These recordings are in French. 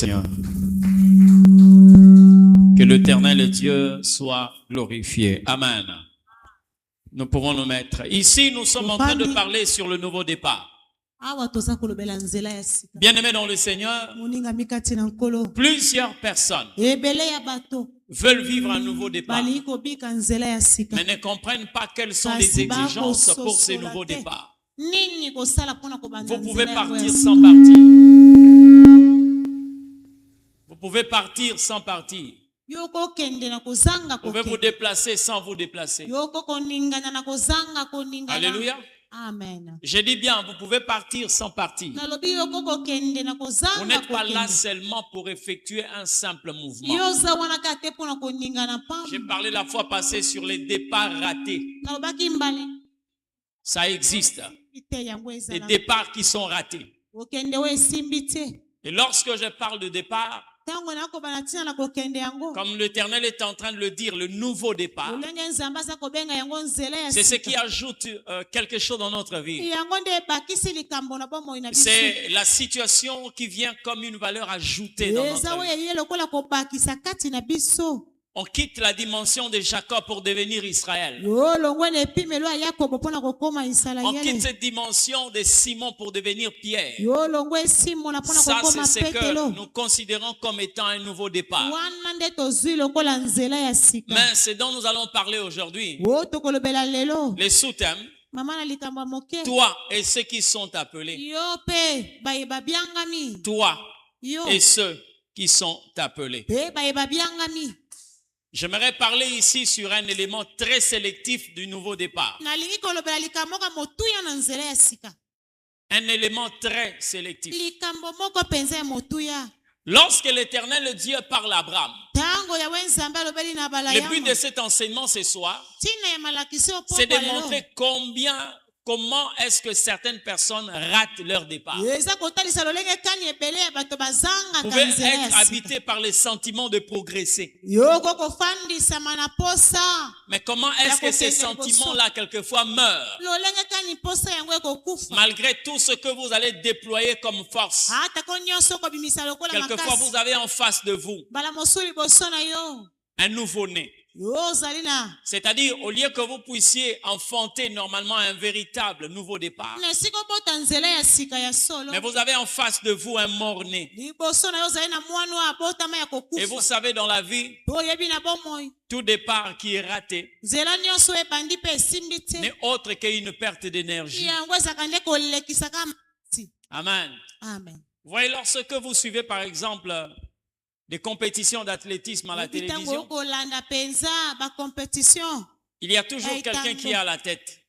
Seigneur. Que l'Éternel Dieu soit glorifié. Amen. Nous pouvons nous mettre. Ici, nous sommes en train de parler sur le nouveau départ. Bien-aimés dans le Seigneur, plusieurs personnes veulent vivre un nouveau départ, mais ne comprennent pas quelles sont les exigences pour ces nouveaux départs. Vous pouvez partir sans partir. Vous pouvez partir sans partir. Vous pouvez vous déplacer sans vous déplacer. Alléluia. Amen. Je dis bien, vous pouvez partir sans partir. Vous n'êtes pas là seulement pour effectuer un simple mouvement. J'ai parlé la fois passée sur les départs ratés. Ça existe. Des départs qui sont ratés. Et lorsque je parle de départ, comme l'Éternel est en train de le dire, le nouveau départ, c'est ce qui ajoute quelque chose dans notre vie. C'est la situation qui vient comme une valeur ajoutée dans notre vie. On quitte la dimension de Jacob pour devenir Israël. On quitte cette dimension de Simon pour devenir Pierre. Ça, c'est ce que nous considérons comme étant un nouveau départ. Mais ce dont nous allons parler aujourd'hui, les sous-thèmes, toi et ceux qui sont appelés. Toi et ceux qui sont appelés. J'aimerais parler ici sur un élément très sélectif du nouveau départ. Un élément très sélectif. Lorsque l'Éternel Dieu parle à Abraham, le but de cet enseignement ce soir, c'est de montrer comment est-ce que certaines personnes ratent leur départ. Vous pouvez être habité par les sentiments de progresser. Mais comment est-ce que ces sentiments-là quelquefois meurent? Malgré tout ce que vous allez déployer comme force. Quelquefois vous avez en face de vous un nouveau-né. C'est-à-dire, au lieu que vous puissiez enfanter normalement un véritable nouveau départ, mais vous avez en face de vous un mort-né. Et vous savez, dans la vie, tout départ qui est raté n'est autre qu'une perte d'énergie. Amen. Vous voyez, lorsque vous suivez par exemple des compétitions d'athlétisme à la télévision, il y a toujours quelqu'un qui est à la tête.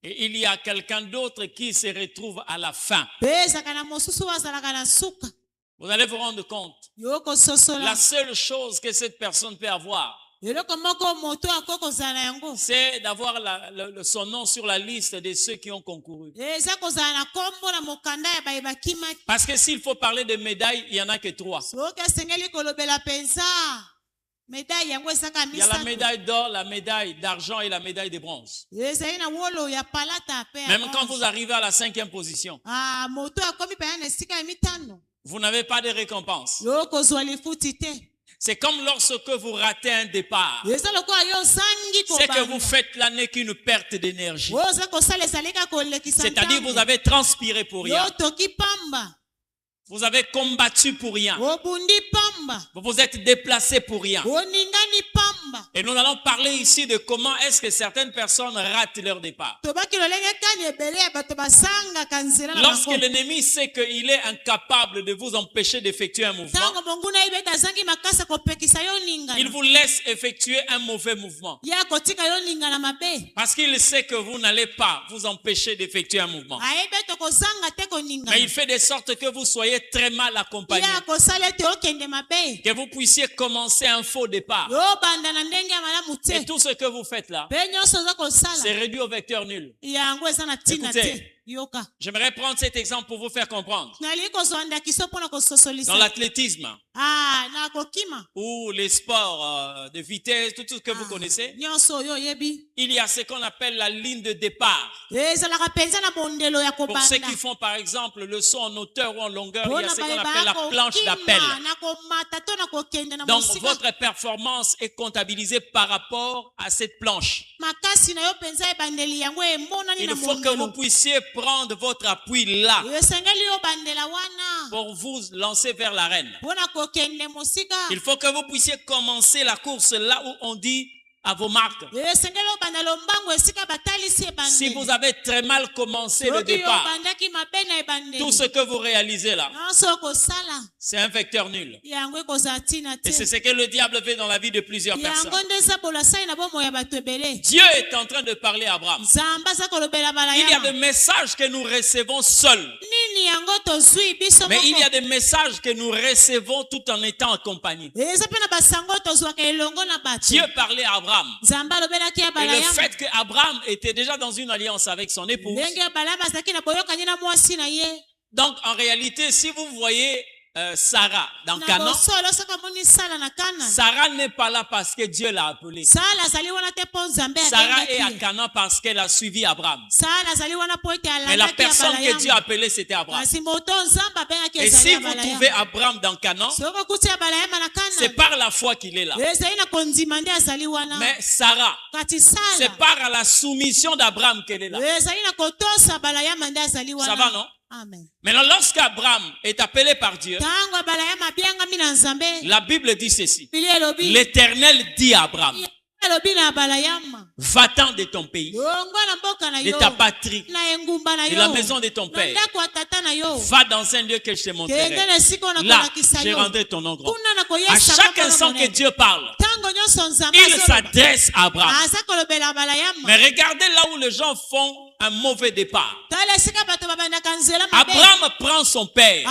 Et il y a quelqu'un d'autre qui se retrouve à la fin. Vous allez vous rendre compte. La seule chose que cette personne peut avoir, c'est d'avoir son nom sur la liste de ceux qui ont concouru. Parce que s'il faut parler de médailles, il n'y en a que 3. Il y a la médaille d'or, la médaille d'argent et la médaille de bronze. Même quand vous arrivez à la 5e position, vous n'avez pas de récompense. C'est comme lorsque vous ratez un départ. C'est que vous faites l'année qu'une perte d'énergie. C'est-à-dire vous avez transpiré pour rien. Vous avez combattu pour rien. Vous vous êtes déplacé pour rien. Et nous allons parler ici de comment est-ce que certaines personnes ratent leur départ. Lorsque l'ennemi sait qu'il est incapable de vous empêcher d'effectuer un mouvement, il vous laisse effectuer un mauvais mouvement. Parce qu'il sait que vous n'allez pas vous empêcher d'effectuer un mouvement. Mais il fait de sorte que vous soyez très mal accompagné. Que vous puissiez commencer un faux départ. Et tout ce que vous faites là, c'est réduit au vecteur nul. Écoutez, J'aimerais prendre cet exemple pour vous faire comprendre. Dans l'athlétisme, ou les sports de vitesse, tout ce que vous connaissez, il y a ce qu'on appelle la ligne de départ. Pour ceux qui font par exemple le saut en hauteur ou en longueur, il y a ce qu'on appelle la planche d'appel. Donc votre performance est comptabilisée par rapport à cette planche. Il faut que vous puissiez prendre votre appui là pour vous lancer vers l'arène. Il faut que vous puissiez commencer la course là où on dit à vos marques. Si vous avez très mal commencé le départ, tout ce que vous réalisez là, c'est un vecteur nul. Et c'est ce que le diable fait dans la vie de plusieurs personnes. Dieu est en train de parler à Abraham. Il y a des messages que nous recevons seuls. Mais il y a des messages que nous recevons tout en étant accompagnés. Dieu parlait à Abraham. Et le fait qu'Abraham était déjà dans une alliance avec son épouse. Donc en réalité, si vous voyez Sarah dans Canaan, Sarah n'est pas là parce que Dieu l'a appelée. Sarah est à Canaan parce qu'elle a suivi Abraham. Mais la personne que Dieu a appelée, c'était Abraham. Et si vous trouvez Abraham dans Canaan, c'est par la foi qu'il est là. Mais Sarah, c'est par la soumission d'Abraham qu'elle est là. Ça va, non? Amen. Maintenant, lorsqu'Abraham est appelé par Dieu, la Bible dit ceci. L'Éternel dit à Abraham: va-t'en de ton pays, de ta patrie, de la maison de ton père. Va dans un lieu que je te montrerai. Là, je rendrai ton nom grand. À chaque instant que Dieu parle, il s'adresse à Abraham. Mais regardez là où les gens font un mauvais départ. Abraham prend son père,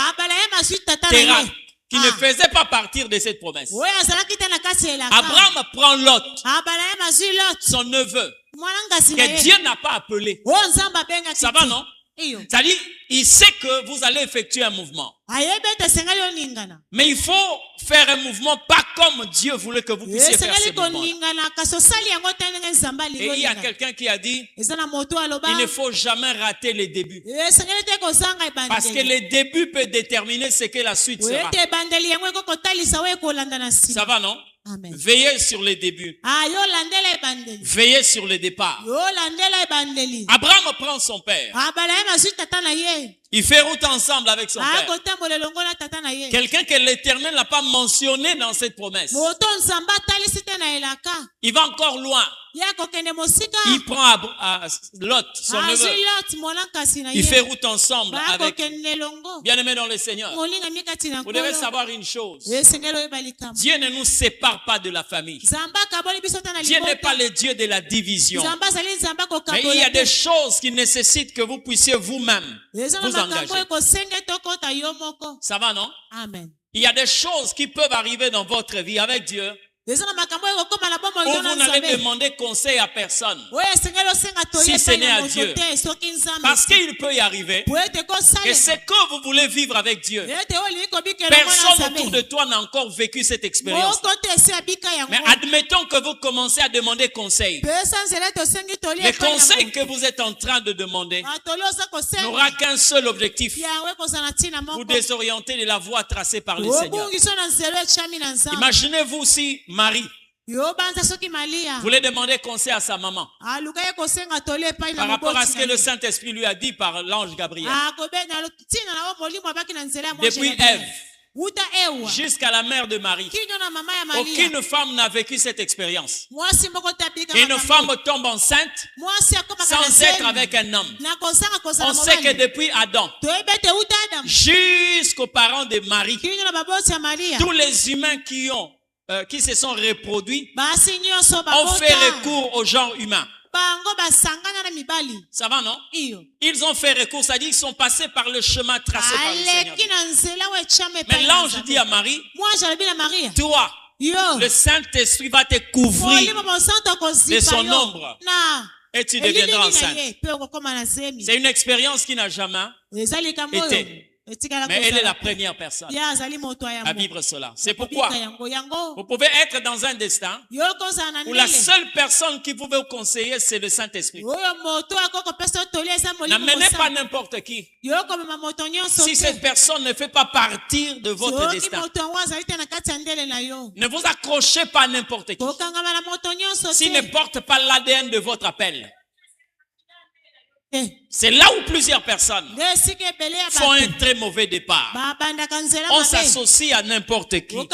Terah, qui ne faisait pas partir de cette promesse. Abraham prend Lot, son neveu, que Dieu n'a pas appelé. Ça va, non? C'est-à-dire, il sait que vous allez effectuer un mouvement. Mais il faut faire un mouvement pas comme Dieu voulait que vous puissiez faire ce mouvement. Et il y a quelqu'un qui a dit, il ne faut jamais rater les débuts. Parce que les débuts peuvent déterminer ce que la suite sera. Ça va, non? Amen. Veillez sur les débuts. Veillez sur le départ. Abraham prend son père. Il fait route ensemble avec son père. Quelqu'un que l'Éternel n'a pas mentionné dans cette promesse. Il va encore loin. Il prend Lot, son neveu. Il fait route ensemble avec. Bien-aimés dans le Seigneur, vous devez savoir une chose. Dieu ne nous sépare pas de la famille. Dieu n'est pas le Dieu de la division. Mais il y a des choses qui nécessitent que vous puissiez vous-même vous engager. Ça va, non? Amen. Il y a des choses qui peuvent arriver dans votre vie avec Dieu, où vous n'allez demander conseil à personne, si ce n'est à Dieu. Parce qu'il peut y arriver que c'est quand vous voulez vivre avec Dieu, personne autour de toi n'a encore vécu cette expérience. Mais admettons que vous commencez à demander conseil. Le conseil que vous êtes en train de demander n'aura qu'un seul objectif: vous désorienter de la voie tracée par le Seigneur. Imaginez-vous si Marie voulait demander conseil à sa maman par rapport à ce que le Saint-Esprit lui a dit par l'ange Gabriel. Depuis Ève jusqu'à la mère de Marie, aucune femme n'a vécu cette expérience. Une femme tombe enceinte sans être avec un homme. On sait que depuis Adam jusqu'aux parents de Marie, tous les humains qui se sont reproduits ont fait recours au genre humain. Ça va, non? Ils ont fait recours, c'est-à-dire qu'ils sont passés par le chemin tracé par le Seigneur. Mais l'ange dit à Marie: toi, le Saint-Esprit va te couvrir de son ombre. et tu deviendras enceinte. C'est une expérience qui n'a jamais été. Mais elle est la première personne à vivre cela. C'est pourquoi vous pouvez être dans un destin où la seule personne qui pouvait vous conseiller, c'est le Saint-Esprit. N'amenez pas n'importe qui. Si cette personne ne fait pas partir de votre destin, ne vous accrochez pas à n'importe qui. S'il ne porte pas l'ADN de votre appel. C'est là où plusieurs personnes font un très mauvais départ. On s'associe à n'importe qui. Vous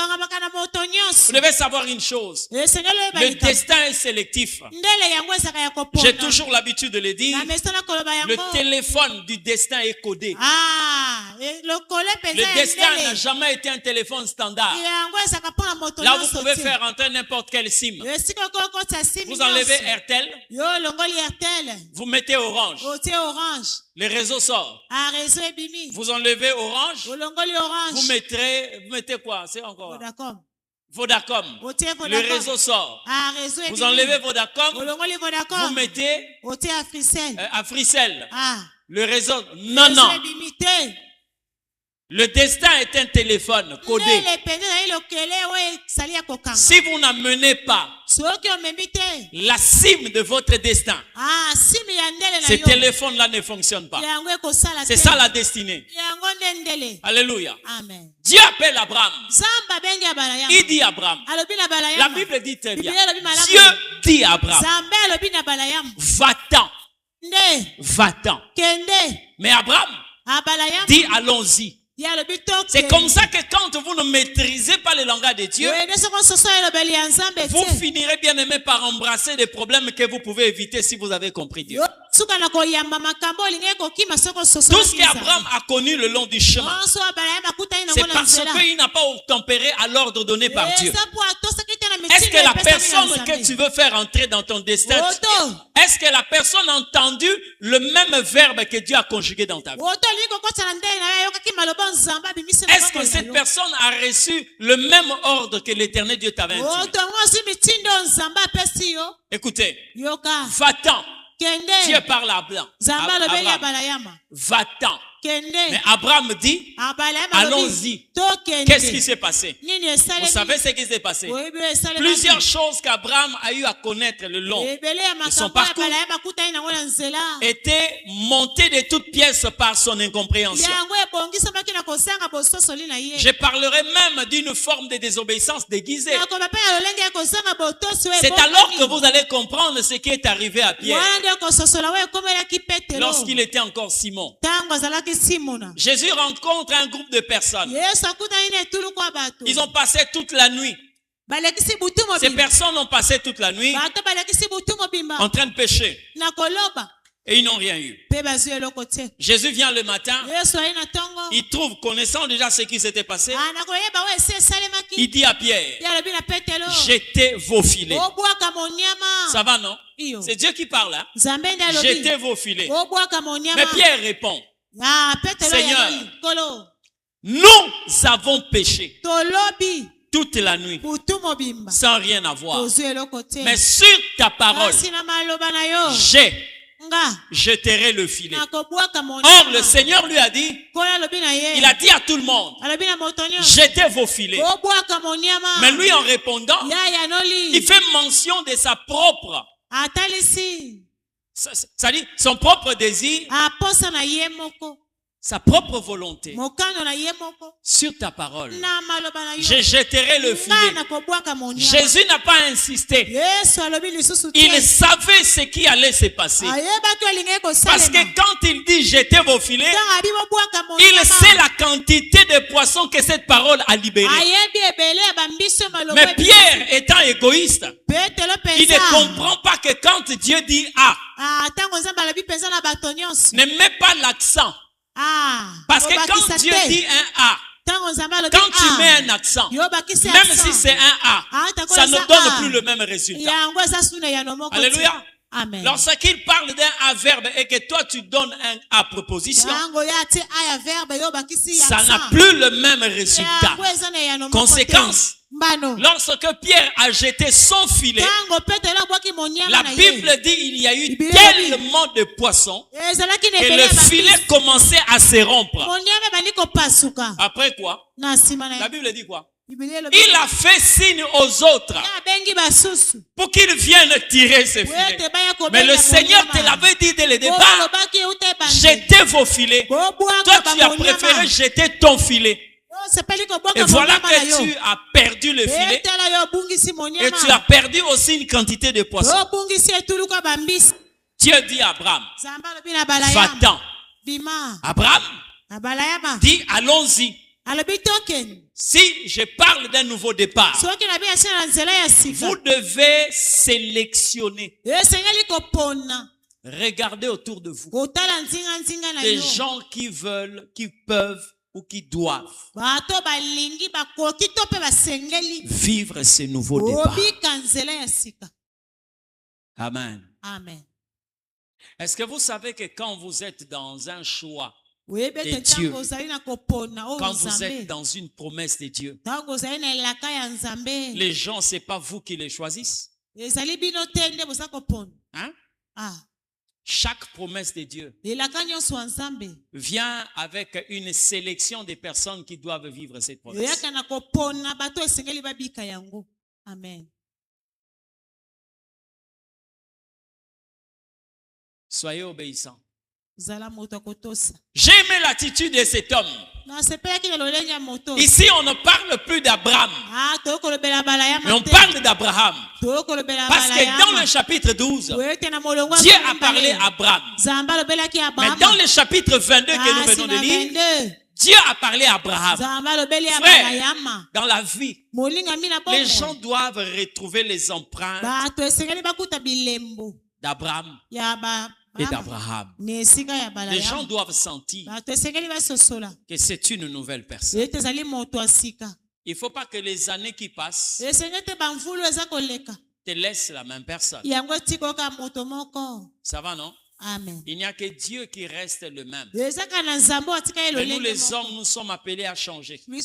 devez savoir une chose. Le destin est sélectif. J'ai toujours l'habitude de le dire. Le téléphone du destin est codé. Le destin n'a jamais été un téléphone standard. Là, vous pouvez faire entrer n'importe quel SIM. Vous enlevez RTL. Vous mettez Orange. Le réseau sort. Vous enlevez Orange. Vous mettez quoi? C'est encore Vodacom. Le réseau sort. Vous enlevez Vodacom. Vous mettez Africell. Le réseau. Non. Le destin est un téléphone codé. Si vous n'amenez pas la cible de votre destin, ce téléphone-là ne fonctionne pas. C'est ça la destinée. Alléluia. Amen. Dieu appelle Abraham. Il dit Abraham. La Bible dit très bien. Dieu dit à Abraham, va-t'en. Va-t'en. Mais Abraham dit allons-y. C'est comme ça que quand vous ne maîtrisez pas le langage de Dieu, vous finirez bien aimé par embrasser des problèmes que vous pouvez éviter si vous avez compris Dieu. Tout ce qu'Abraham a connu le long du chemin, c'est parce qu'il n'a pas obtempéré à l'ordre donné par Dieu. Est-ce que la personne que tu veux faire entrer dans ton destin, est-ce que la personne a entendu le même verbe que Dieu a conjugué dans ta vie? Est-ce que cette personne a reçu le même ordre que l'Éternel Dieu t'avait intimé? Écoutez, va-t'en. Dieu parle à Abraham. Va-t'en. Mais Abraham dit, allons-y. Qu'est-ce qui s'est passé? Vous savez ce qui s'est passé? Plusieurs choses qu'Abraham a eu à connaître le long de son parcours étaient montées de toutes pièces par son incompréhension. Je parlerai même d'une forme de désobéissance déguisée. C'est alors que vous allez comprendre ce qui est arrivé à Pierre lorsqu'il était encore Simon. Jésus rencontre un groupe de personnes. Ils ont passé toute la nuit. Ces personnes ont passé toute la nuit en train de pécher. Et ils n'ont rien eu. Jésus vient le matin. Il trouve, connaissant déjà ce qui s'était passé, il dit à Pierre, jetez vos filets. Ça va, non? C'est Dieu qui parle là. Jetez vos filets. Mais Pierre répond, Seigneur, nous avons péché toute la nuit sans rien avoir. Mais sur ta parole, jeterai le filet. Or, le Seigneur lui a dit, il a dit à tout le monde, jetez vos filets. Mais lui, en répondant, il fait mention de sa propre, c'est-à-dire son propre désir, sa propre volonté sur ta parole. Je jeterai le filet. Jésus n'a pas insisté. Il savait ce qui allait se passer. Parce que quand il dit jetez vos filets, il sait la quantité de poissons que cette parole a libéré. Mais Pierre, étant égoïste, il ne comprend pas que quand Dieu dit ah, ne mets pas l'accent. Parce que quand Dieu dit un A, quand tu mets un accent, même si c'est un A, ça ne donne plus le même résultat. Alléluia. Amen. Lorsqu'il parle d'un A-verbe et que toi tu donnes un A-proposition, ça n'a plus le même résultat. Conséquence, Lorsque Pierre a jeté son filet, la Bible dit qu'il y a eu tellement de poissons que le filet commençait à se rompre. Après quoi? La Bible dit quoi? Il a fait signe aux autres pour qu'ils viennent tirer ce filet. Mais le Seigneur te l'avait dit dès le départ, jetez vos filets. Toi, tu as préféré jeter ton filet. Et voilà que tu as perdu le filet et tu as perdu aussi une quantité de poissons. Dieu dit à Abraham, va-t'en. Abraham dit, allons-y. Si je parle d'un nouveau départ, vous devez sélectionner. Regardez autour de vous des gens qui veulent, qui peuvent ou qui doivent vivre ce nouveau départ. Amen. Amen. Est-ce que vous savez que quand vous êtes dans un choix de Dieu, quand vous êtes dans une promesse de Dieu, les gens, c'est pas vous qui les choisissent. Hein? Chaque promesse de Dieu vient avec une sélection de personnes qui doivent vivre cette promesse. Amen. Soyez obéissants. J'ai aimé l'attitude de cet homme. Ici, on ne parle plus d'Abraham, mais on parle d'Abraham. Parce que dans le chapitre 12, Dieu a parlé à Abraham. Mais dans le chapitre 22 que nous venons de lire, Dieu a parlé à Abraham. Frère, dans la vie, les gens doivent retrouver les empreintes d'Abraham et d'Abraham. Les gens doivent sentir que c'est une nouvelle personne. Il ne faut pas que les années qui passent te laissent la même personne. Ça va, non? Amen. Il n'y a que Dieu qui reste le même. Mais nous les hommes, nous sommes appelés à changer. Mais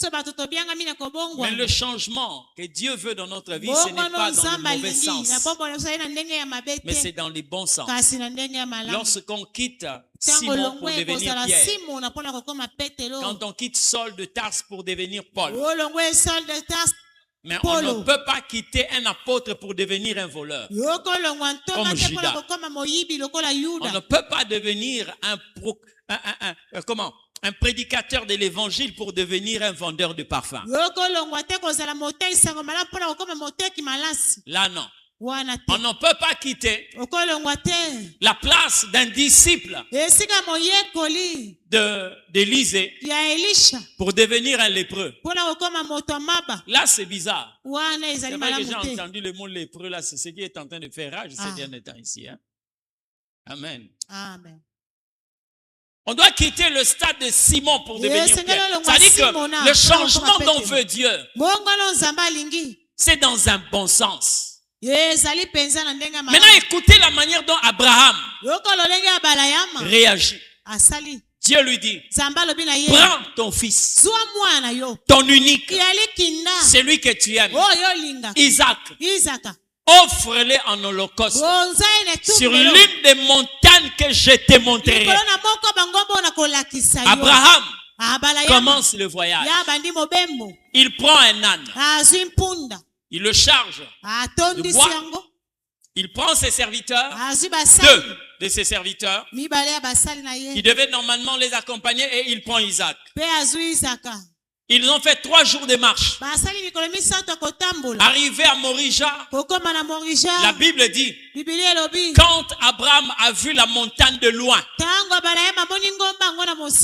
le changement que Dieu veut dans notre vie, ce n'est pas dans le mauvais sens, mais c'est dans les bons sens. Lorsqu'on quitte Simon pour devenir Pierre, quand on quitte Saul de Tarse pour devenir Paul, mais on ne peut pas quitter un apôtre pour devenir un voleur, comme Judas. On ne peut pas devenir un prédicateur de l'évangile pour devenir un vendeur de parfums. Là, non. On ne peut pas quitter la place d'un disciple d'Élisée pour devenir un lépreux. Là, c'est bizarre. C'est vrai que j'ai entendu le mot lépreux, là, c'est ce qui est en train de faire rage ces derniers temps ici. Hein? Amen. Amen. On doit quitter le stade de Simon pour devenir Pierre. C'est-à-dire que le changement dont veut Dieu, c'est dans un bon sens. Maintenant, écoutez la manière dont Abraham réagit. Dieu lui dit, prends ton fils, ton unique, celui que tu aimes, Isaac, offre-le en holocauste sur l'une des montagnes que je te montrerai. Abraham commence le voyage. Il prend un âne. Il le charge de bois. Il prend ses serviteurs, deux de ses serviteurs, qui devaient normalement les accompagner, et il prend Isaac. Ils ont fait 3 jours de marche. Arrivé à Morija, la Bible dit, quand Abraham a vu la montagne de loin,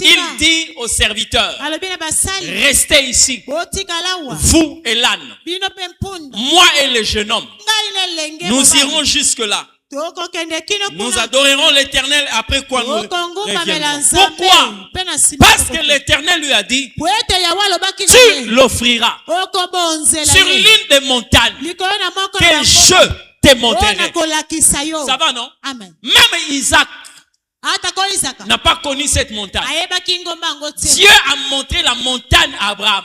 il dit aux serviteurs, restez ici, vous et l'âne, moi et le jeune homme, nous irons jusque là. Nous adorerons l'Éternel, après quoi nous reviendrons. Pourquoi? Parce que l'Éternel lui a dit, tu l'offriras sur l'une des montagnes que je te montrerai. Ça va, non? Amen. Même Isaac n'a pas connu cette montagne. Dieu a montré la montagne à Abraham.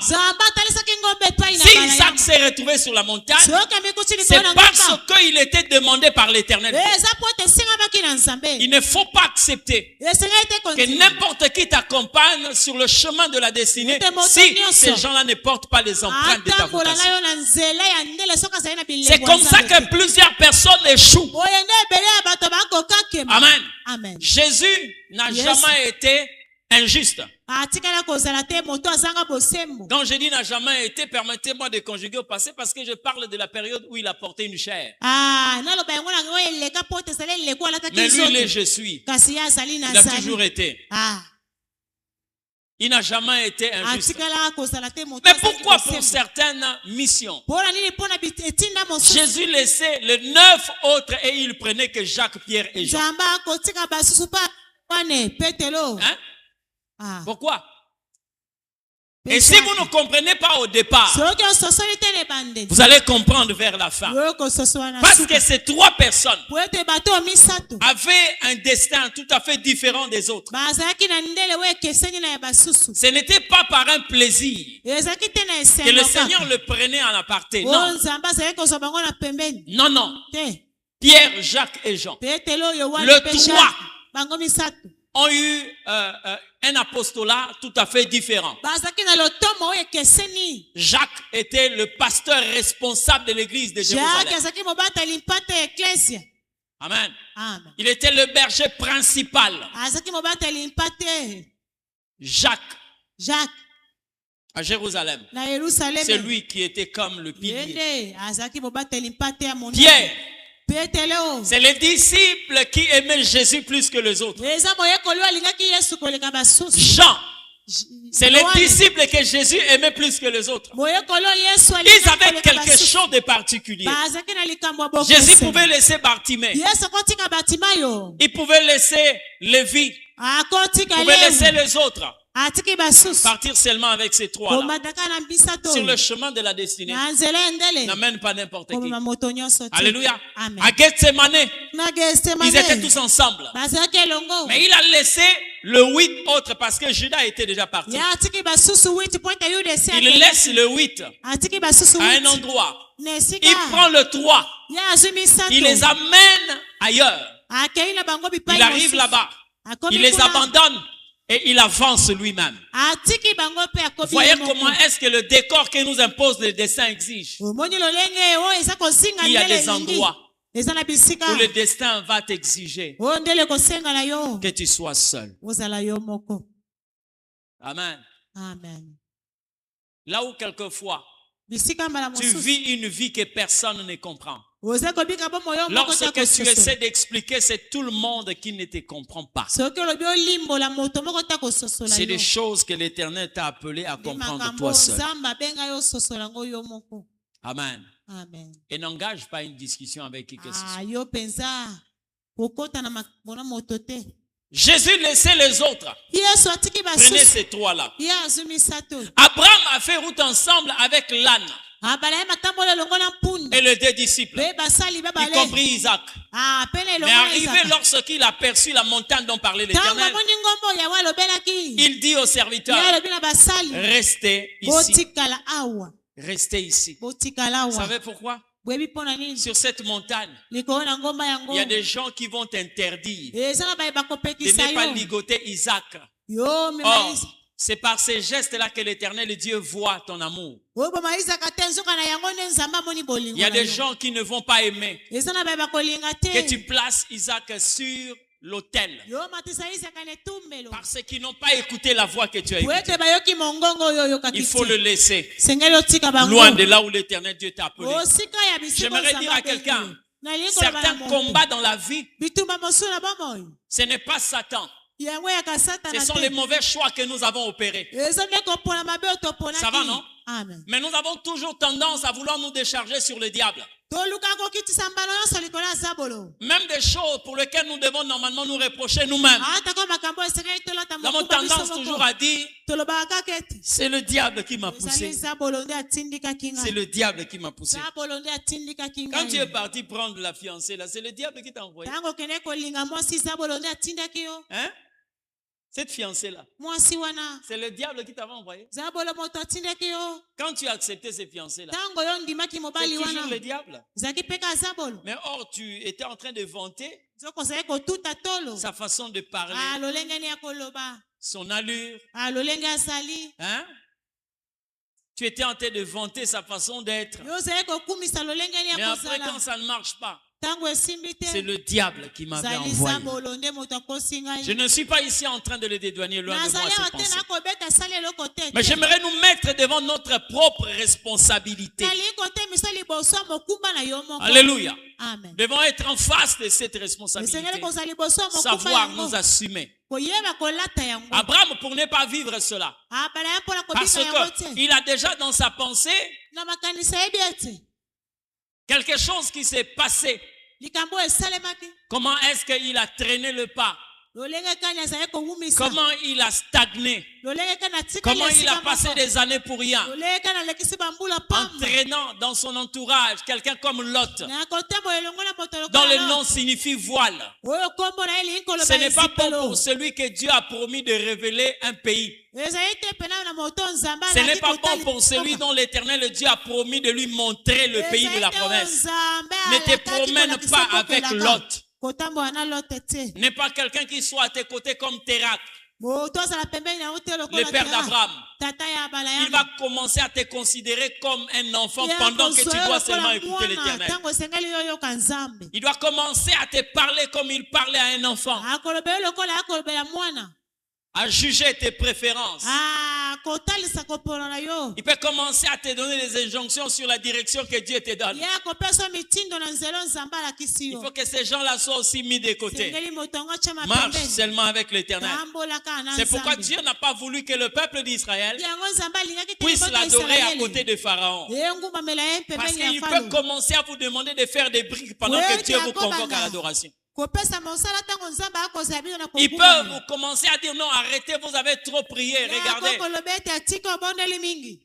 Si Isaac s'est retrouvé sur la montagne, c'est parce qu'il était demandé par l'Éternel. Il ne faut pas accepter que n'importe qui t'accompagne sur le chemin de la destinée si ces gens-là ne portent pas les empreintes de ta vocation. C'est comme ça que plusieurs personnes échouent. Amen. Amen. Jésus n'a jamais été injuste. Quand je dis n'a jamais été, permettez-moi de conjuguer au passé parce que je parle de la période où il a porté une chair. Mais lui, il est je suis. Il a toujours été. Il n'a jamais été injuste. Mais pourquoi pour certaines missions, Jésus laissait les 9 autres et il prenait que Jacques, Pierre et Jean? Hein? Pourquoi? Et si vous ne comprenez pas au départ, vous allez comprendre vers la fin. Parce que ces 3 personnes avaient un destin tout à fait différent des autres. Ce n'était pas par un plaisir que le Seigneur le prenait en aparté. Non. Non, non. Pierre, Jacques et Jean. Le 3 ont eu un apostolat tout à fait différent. Jacques était le pasteur responsable de l'église de Jérusalem. Amen. Il était le berger principal. Jacques. À Jérusalem. C'est lui qui était comme le pilier. Pierre. C'est les disciples qui aimaient Jésus plus que les autres. Jean. C'est les disciples que Jésus aimait plus que les autres. Ils avaient quelque chose de particulier. Jésus pouvait laisser Bartimée. Il pouvait laisser Lévi. Il pouvait laisser les autres. Partir seulement avec ces 3 là. Sur le chemin de la destinée. N'amène pas n'importe qui. Alléluia. À Gethsemane, ils étaient tous ensemble. Mais il a laissé le 8 autres parce que Judas était déjà parti. Il laisse le 8 à un endroit. Il prend le 3. Il les amène ailleurs. Il arrive là-bas. Il les abandonne. Et il avance lui-même. Voyez comment est-ce que le décor que nous impose le destin exige. Il y a des endroits où le destin va t'exiger que tu sois seul. Amen. Là où quelquefois tu vis une vie que personne ne comprend. Lorsque tu essaies d'expliquer, c'est tout le monde qui ne te comprend pas. C'est des choses que l'Éternel t'a appelé à comprendre toi seul. Amen. Et n'engage pas une discussion avec qui que ce soit. Jésus laissait les autres. Prenez ces 3 là. Abraham a fait route ensemble avec l'âne. Et les 2 disciples, y compris Isaac. Mais arrivé lorsqu'il aperçut la montagne dont parlait l'Éternel, il dit aux serviteurs, restez ici. Restez ici. Vous savez pourquoi? Sur cette montagne, il y a des gens qui vont t'interdire de ne pas ligoter Isaac. Or, c'est par ces gestes-là que l'Éternel Dieu voit ton amour. Il y a des gens qui ne vont pas aimer que tu places Isaac sur l'autel parce qu'ils n'ont pas écouté la voix que tu as écoutée. Il faut le laisser loin de là où l'Éternel Dieu t'a appelé. J'aimerais dire à quelqu'un, certains combats dans la vie, ce n'est pas Satan. Ce sont les mauvais choix que nous avons opérés. Ça va, non? Amen. Mais nous avons toujours tendance à vouloir nous décharger sur le diable. Même des choses pour lesquelles nous devons normalement nous reprocher nous-mêmes. Nous avons tendance toujours à dire, c'est le diable qui m'a poussé. C'est le diable qui m'a poussé. Quand tu es parti prendre la fiancée, là, c'est le diable qui t'a envoyé. Hein? Cette fiancée-là, c'est le diable qui t'avait envoyé. Quand tu as accepté ces fiancées-là, c'est toujours le diable. Mais or, tu étais en train de vanter sa façon de parler, son allure. Hein? Tu étais en train de vanter sa façon d'être. Mais après, quand ça ne marche pas, c'est le diable qui m'avait envoyé. Je ne suis pas ici en train de le dédouaner, loin de moi ces pensées. Mais j'aimerais nous mettre devant notre propre responsabilité. Alléluia. Nous devons être en face de cette responsabilité. Savoir nous assumer. Abraham, pour ne pas vivre cela, parce qu'il a déjà dans sa pensée quelque chose qui s'est passé. Comment est-ce qu'il a traîné le pas? Comment il a stagné? Comment il a passé des années pour rien? Entraînant dans son entourage quelqu'un comme Lot, dont le nom signifie voile. Ce n'est pas bon pour celui que Dieu a promis de révéler un pays. Ce n'est pas bon pour celui dont l'Éternel Dieu a promis de lui montrer le pays de la promesse. Ne te promène pas avec Lot. N'est pas quelqu'un qui soit à tes côtés comme Térak, le père d'Abraham. Il va commencer à te considérer comme un enfant pendant que tu dois seulement écouter l'Éternel. Il doit commencer à te parler comme il parlait à un enfant, à juger tes préférences. Il peut commencer à te donner des injonctions sur la direction que Dieu te donne. Il faut que ces gens-là soient aussi mis de côté. Marche seulement avec l'Éternel. C'est pourquoi Dieu n'a pas voulu que le peuple d'Israël puisse l'adorer à côté de Pharaon. Parce qu'il peut commencer à vous demander de faire des briques pendant que Dieu vous convoque à l'adoration. Ils peuvent commencer à dire non, arrêtez, vous avez trop prié, regardez.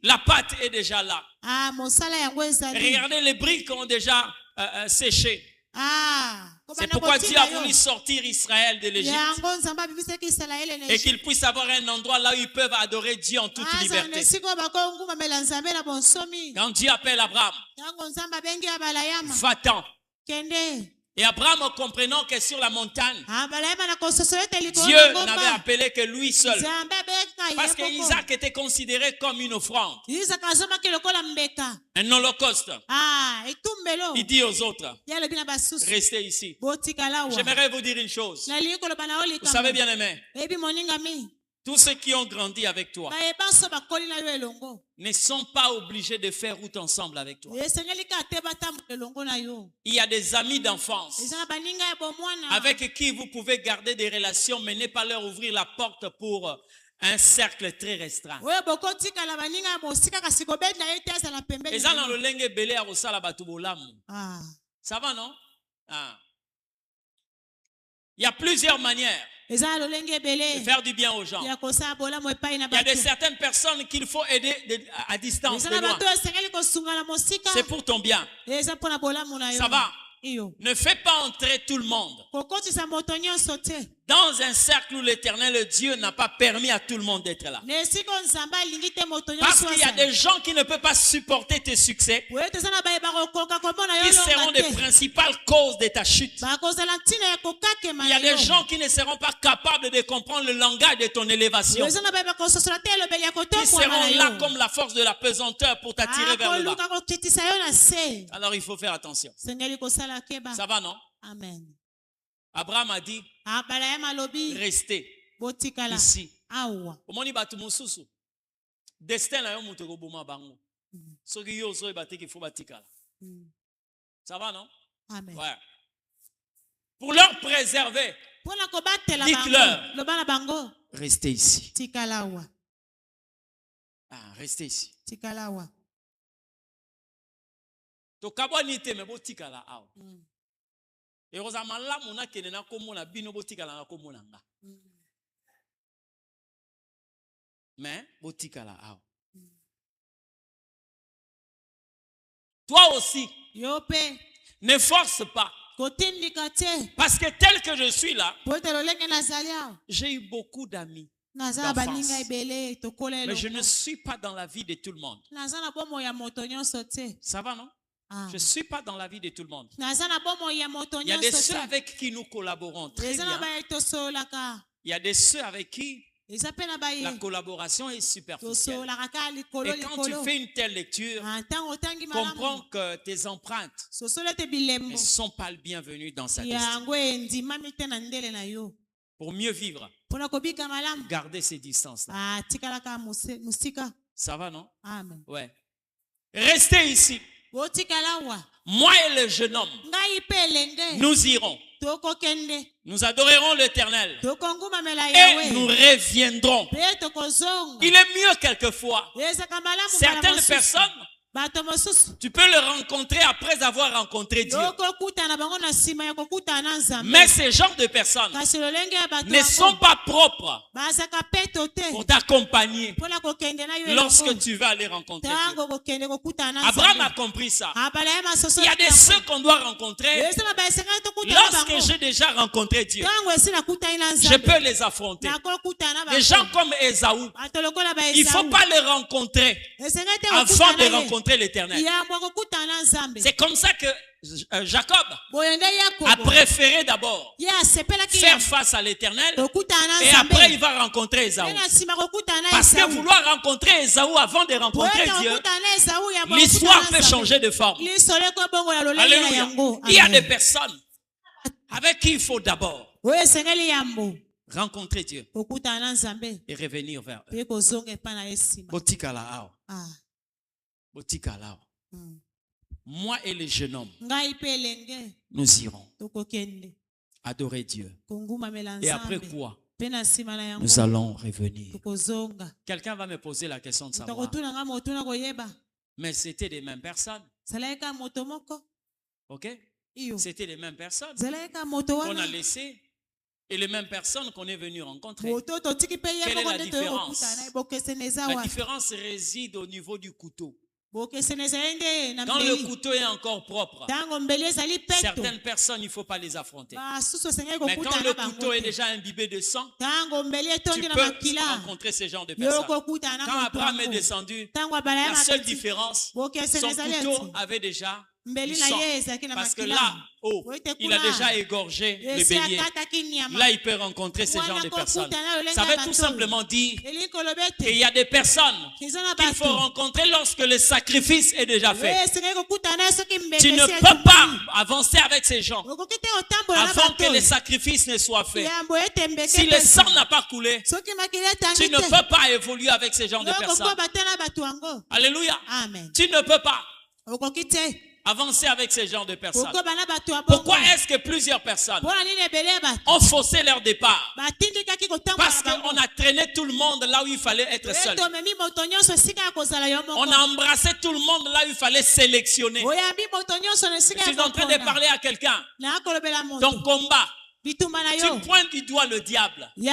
La pâte est déjà là. Regardez, les briques ont déjà séché. C'est pourquoi Dieu a voulu sortir Israël de l'Égypte et qu'ils puissent avoir un endroit là où ils peuvent adorer Dieu en toute liberté. Quand Dieu appelle Abraham, va-t'en. Et Abraham, comprenant que sur la montagne, Dieu n'avait appelé que lui seul. Parce qu'Isaac était considéré comme une offrande, un holocauste. Il dit aux autres, restez ici. J'aimerais vous dire une chose. Vous savez bien aimé, tous ceux qui ont grandi avec toi ne sont pas obligés de faire route ensemble avec toi. Il y a des amis d'enfance avec qui vous pouvez garder des relations, mais ne pas leur ouvrir la porte pour un cercle très restreint. Ça va, non? Il y a plusieurs manières de faire du bien aux gens. Il y a de certaines personnes qu'il faut aider à distance, de loin. C'est pour ton bien. Ça va. Ne fais pas entrer tout le monde dans un cercle où l'Éternel Dieu n'a pas permis à tout le monde d'être là. Parce qu'il y a des gens qui ne peuvent pas supporter tes succès, qui seront des principales causes de ta chute. Il y a des gens qui ne seront pas capables de comprendre le langage de ton élévation, qui seront là comme la force de la pesanteur pour t'attirer vers le bas. Alors il faut faire attention. Ça va, non? Amen. Abraham a dit, restez ici. Omoni batu mususu. Destin la yo mutu ko boma bango. Soki yo so ebate ki fo batikala. Ça va, non? Amen. Ouais. Pour leur préserver, dites-leur, restez ici. Restez ici. Tokabwani te me botikala awa. Et aux amala mona kenena komona bino botikala na komona nga. Mais botikala awa. Toi aussi, ne force pas Parce que tel que je suis là, j'ai eu beaucoup d'amis. Mais je ne suis pas dans la vie de tout le monde. Ça va, non? Je ne suis pas dans la vie de tout le monde. Il y a des ceux avec qui nous collaborons très bien. Il y a des ceux avec qui la collaboration est superficielle. Et quand tu fais une telle lecture, comprends que tes empreintes ne sont pas le bienvenu dans sa destinée. Pour mieux vivre, gardez ces distances-là. Ça va, non? Amen. Ouais. Restez ici. Moi et le jeune homme, nous irons. Nous adorerons l'Éternel et nous reviendrons. Il est mieux quelquefois. Certaines personnes, tu peux le rencontrer après avoir rencontré Dieu. Mais ces genres de personnes ne sont pas propres pour t'accompagner lorsque tu vas aller rencontrer Dieu. Abraham a compris ça. Il y a des ceux qu'on doit rencontrer. Lorsque j'ai déjà rencontré Dieu, je peux les affronter. Des gens comme Ésaü, il ne faut pas les rencontrer avant de rencontrer l'Éternel. C'est comme ça que Jacob a préféré d'abord faire face à l'Éternel et après il va rencontrer Ésaü. Parce que vouloir rencontrer Ésaü avant de rencontrer Dieu, l'histoire peut changer de forme. Alléluia. Il y a des personnes avec qui il faut d'abord rencontrer Dieu et revenir vers eux. Moi et les jeunes hommes, nous irons adorer Dieu. Et après quoi, nous allons revenir. Quelqu'un va me poser la question de savoir, mais c'était les mêmes personnes. Ok? C'était les mêmes personnes qu'on a laissées et les mêmes personnes qu'on est venu rencontrer. Quelle est la différence? La différence réside au niveau du couteau. Quand le couteau est encore propre, certaines personnes, il ne faut pas les affronter. Mais quand le couteau est déjà imbibé de sang, tu peux rencontrer ce genre de personnes. Quand Abraham est descendu, la seule différence, son couteau avait déjà du sang. Parce que là, il a déjà égorgé le bélier. Là, il peut rencontrer ce genre de personnes. Ça veut tout simplement dire qu'il y a des personnes qu'il faut rencontrer lorsque le sacrifice est déjà fait. Tu ne peux pas avancer avec ces gens avant que le sacrifice ne soit fait. Si le sang n'a pas coulé, tu ne peux pas évoluer avec ces gens de personnes. Alléluia. Tu ne peux pas avancer avec ces genres de personnes. Pourquoi est-ce que plusieurs personnes ont faussé leur départ? Parce qu'on a traîné tout le monde là où il fallait être seul. On a embrassé tout le monde là où il fallait sélectionner. Je suis en train de parler à quelqu'un. Ton combat, tu pointes du doigt le diable. Mais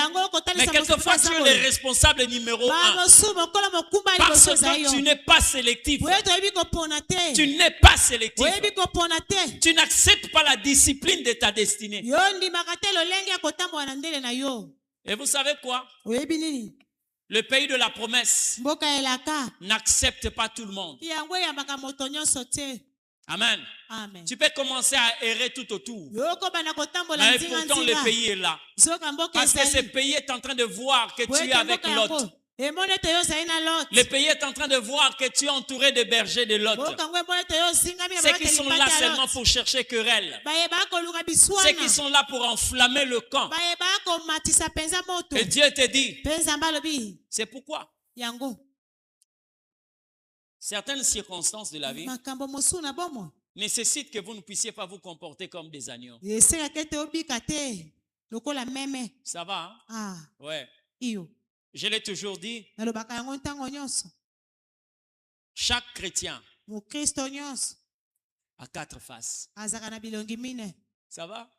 quelquefois, tu es le responsable numéro 1. Parce que tu n'es pas sélectif. Tu n'es pas sélectif. Tu n'acceptes pas la discipline de ta destinée. Et vous savez quoi? Le pays de la promesse n'accepte pas tout le monde. Amen. Amen. Tu peux commencer à errer tout autour. Mais pourtant le pays est là. Parce que ce pays est en train de voir que tu es avec l'autre. Le pays est en train de voir que tu es entouré de bergers de l'autre. Ceux qui sont là seulement pour chercher querelle. Ceux qui sont là pour enflammer le camp. Et Dieu te dit, c'est pourquoi certaines circonstances de la vie nécessitent que vous ne puissiez pas vous comporter comme des agneaux. Ça va, hein? Ouais. Je l'ai toujours dit, chaque chrétien a 4 faces. Ça va?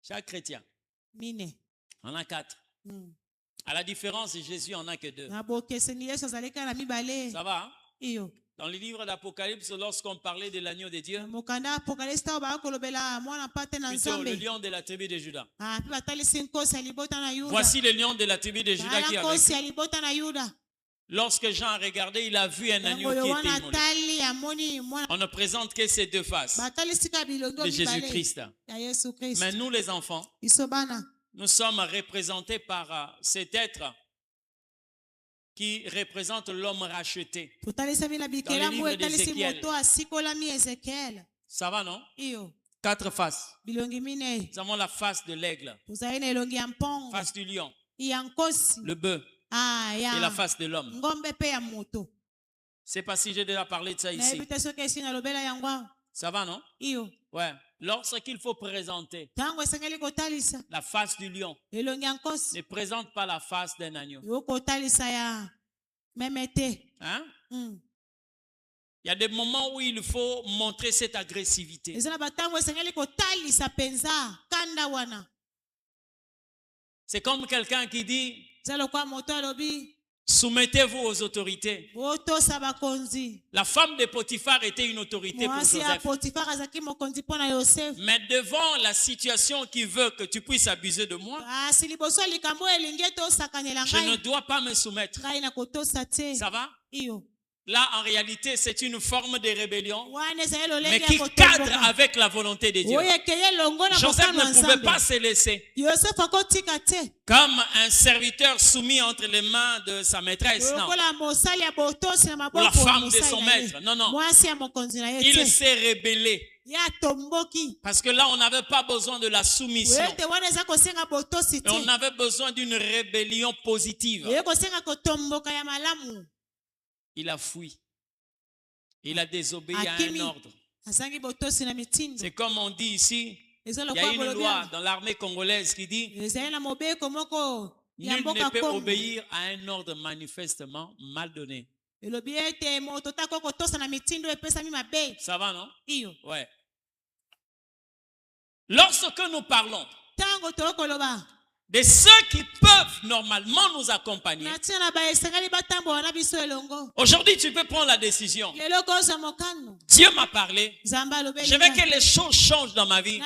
Chaque chrétien en a 4. À la différence, Jésus en a que 2. Ça va, hein? Dans le livre d'Apocalypse, lorsqu'on parlait de l'agneau de Dieu, plutôt le lion de la tribu de Juda. Voici le lion de la tribu de Juda qui avait. Lorsque Jean a regardé, il a vu un agneau qui était immolé. On ne présente que ces deux faces de Jésus-Christ. Mais nous, les enfants, nous sommes représentés par cet être qui représente l'homme racheté. Dans le livre d'Ézéchiel. Ça va, non? 4 faces. Nous avons la face de l'aigle, face du lion, le bœuf et la face de l'homme. C'est pas si j'ai déjà parlé de ça ici. Ça va, non? Ouais. Lorsqu'il faut présenter la face du lion, ne présente pas la face d'un agneau. Hein? Il y a des moments où il faut montrer cette agressivité. C'est comme quelqu'un qui dit: soumettez-vous aux autorités. La femme de Potiphar était une autorité pour Joseph. Mais devant la situation qui veut que tu puisses abuser de moi, je ne dois pas me soumettre. Ça va? Là, en réalité, c'est une forme de rébellion, mais qui cadre avec la volonté de Dieu. Joseph ne pouvait pas se laisser comme un serviteur soumis entre les mains de sa maîtresse, non, ou la femme de son maître. Non, non. Il s'est rébellé. Parce que là, on n'avait pas besoin de la soumission. Et on avait besoin d'une rébellion positive. Il a fui. Il a désobéi à un ordre. C'est comme on dit ici, il y a une loi dans l'armée congolaise qui dit: nul ne peut obéir à un ordre manifestement mal donné. Ça va, non? Ouais. Lorsque nous parlons de ceux qui peuvent normalement nous accompagner, aujourd'hui tu peux prendre la décision. Dieu m'a parlé, je veux que les choses changent dans ma vie,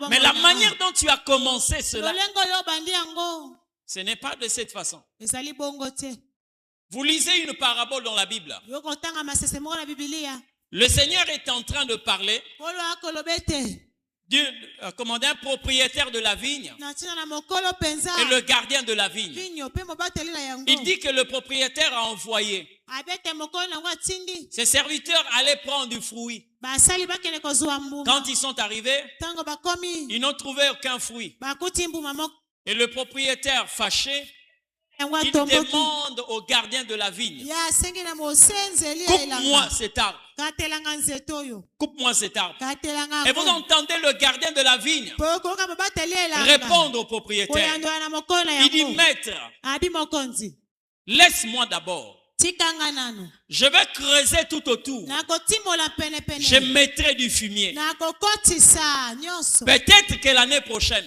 mais la manière dont tu as commencé cela, ce n'est pas de cette façon. Vous lisez une parabole dans la Bible. Le Seigneur est en train de parler d'un propriétaire de la vigne et le gardien de la vigne. Il dit que le propriétaire a envoyé ses serviteurs allaient prendre du fruit. Quand ils sont arrivés, ils n'ont trouvé aucun fruit. Et le propriétaire fâché, il demande au gardien de la vigne: coupe-moi cet arbre. Coupe-moi cet arbre. Et vous entendez le gardien de la vigne répondre au propriétaire. Il dit: maître, laisse-moi d'abord. Je vais creuser tout autour. Je mettrai du fumier. Peut-être que l'année prochaine,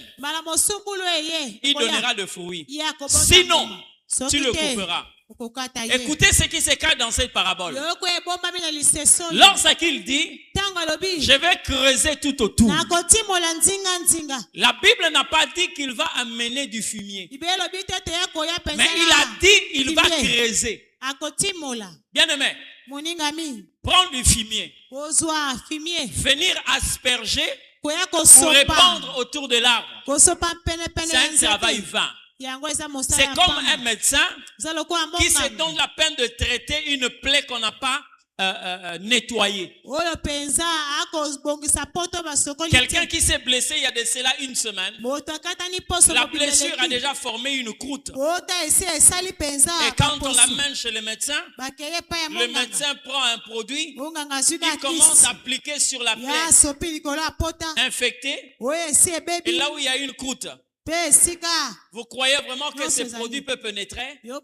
il donnera de fruits. Sinon, tu le couperas. Écoutez ce qui se cache dans cette parabole. Lorsqu'il dit: je vais creuser tout autour, la Bible n'a pas dit qu'il va amener du fumier, mais il a dit il va creuser. Bien aimé, prendre du fumier, venir asperger pour répandre autour de l'arbre, c'est un travail vain. C'est comme un médecin qui se donne la peine de traiter une plaie qu'on n'a pas nettoyée. Quelqu'un qui s'est blessé il y a de cela une semaine, la blessure a déjà formé une croûte. Et quand on l'amène chez le médecin prend un produit, il commence à appliquer sur la plaie infectée, et là où il y a une croûte. Vous croyez vraiment que ce produit peut pénétrer? Non.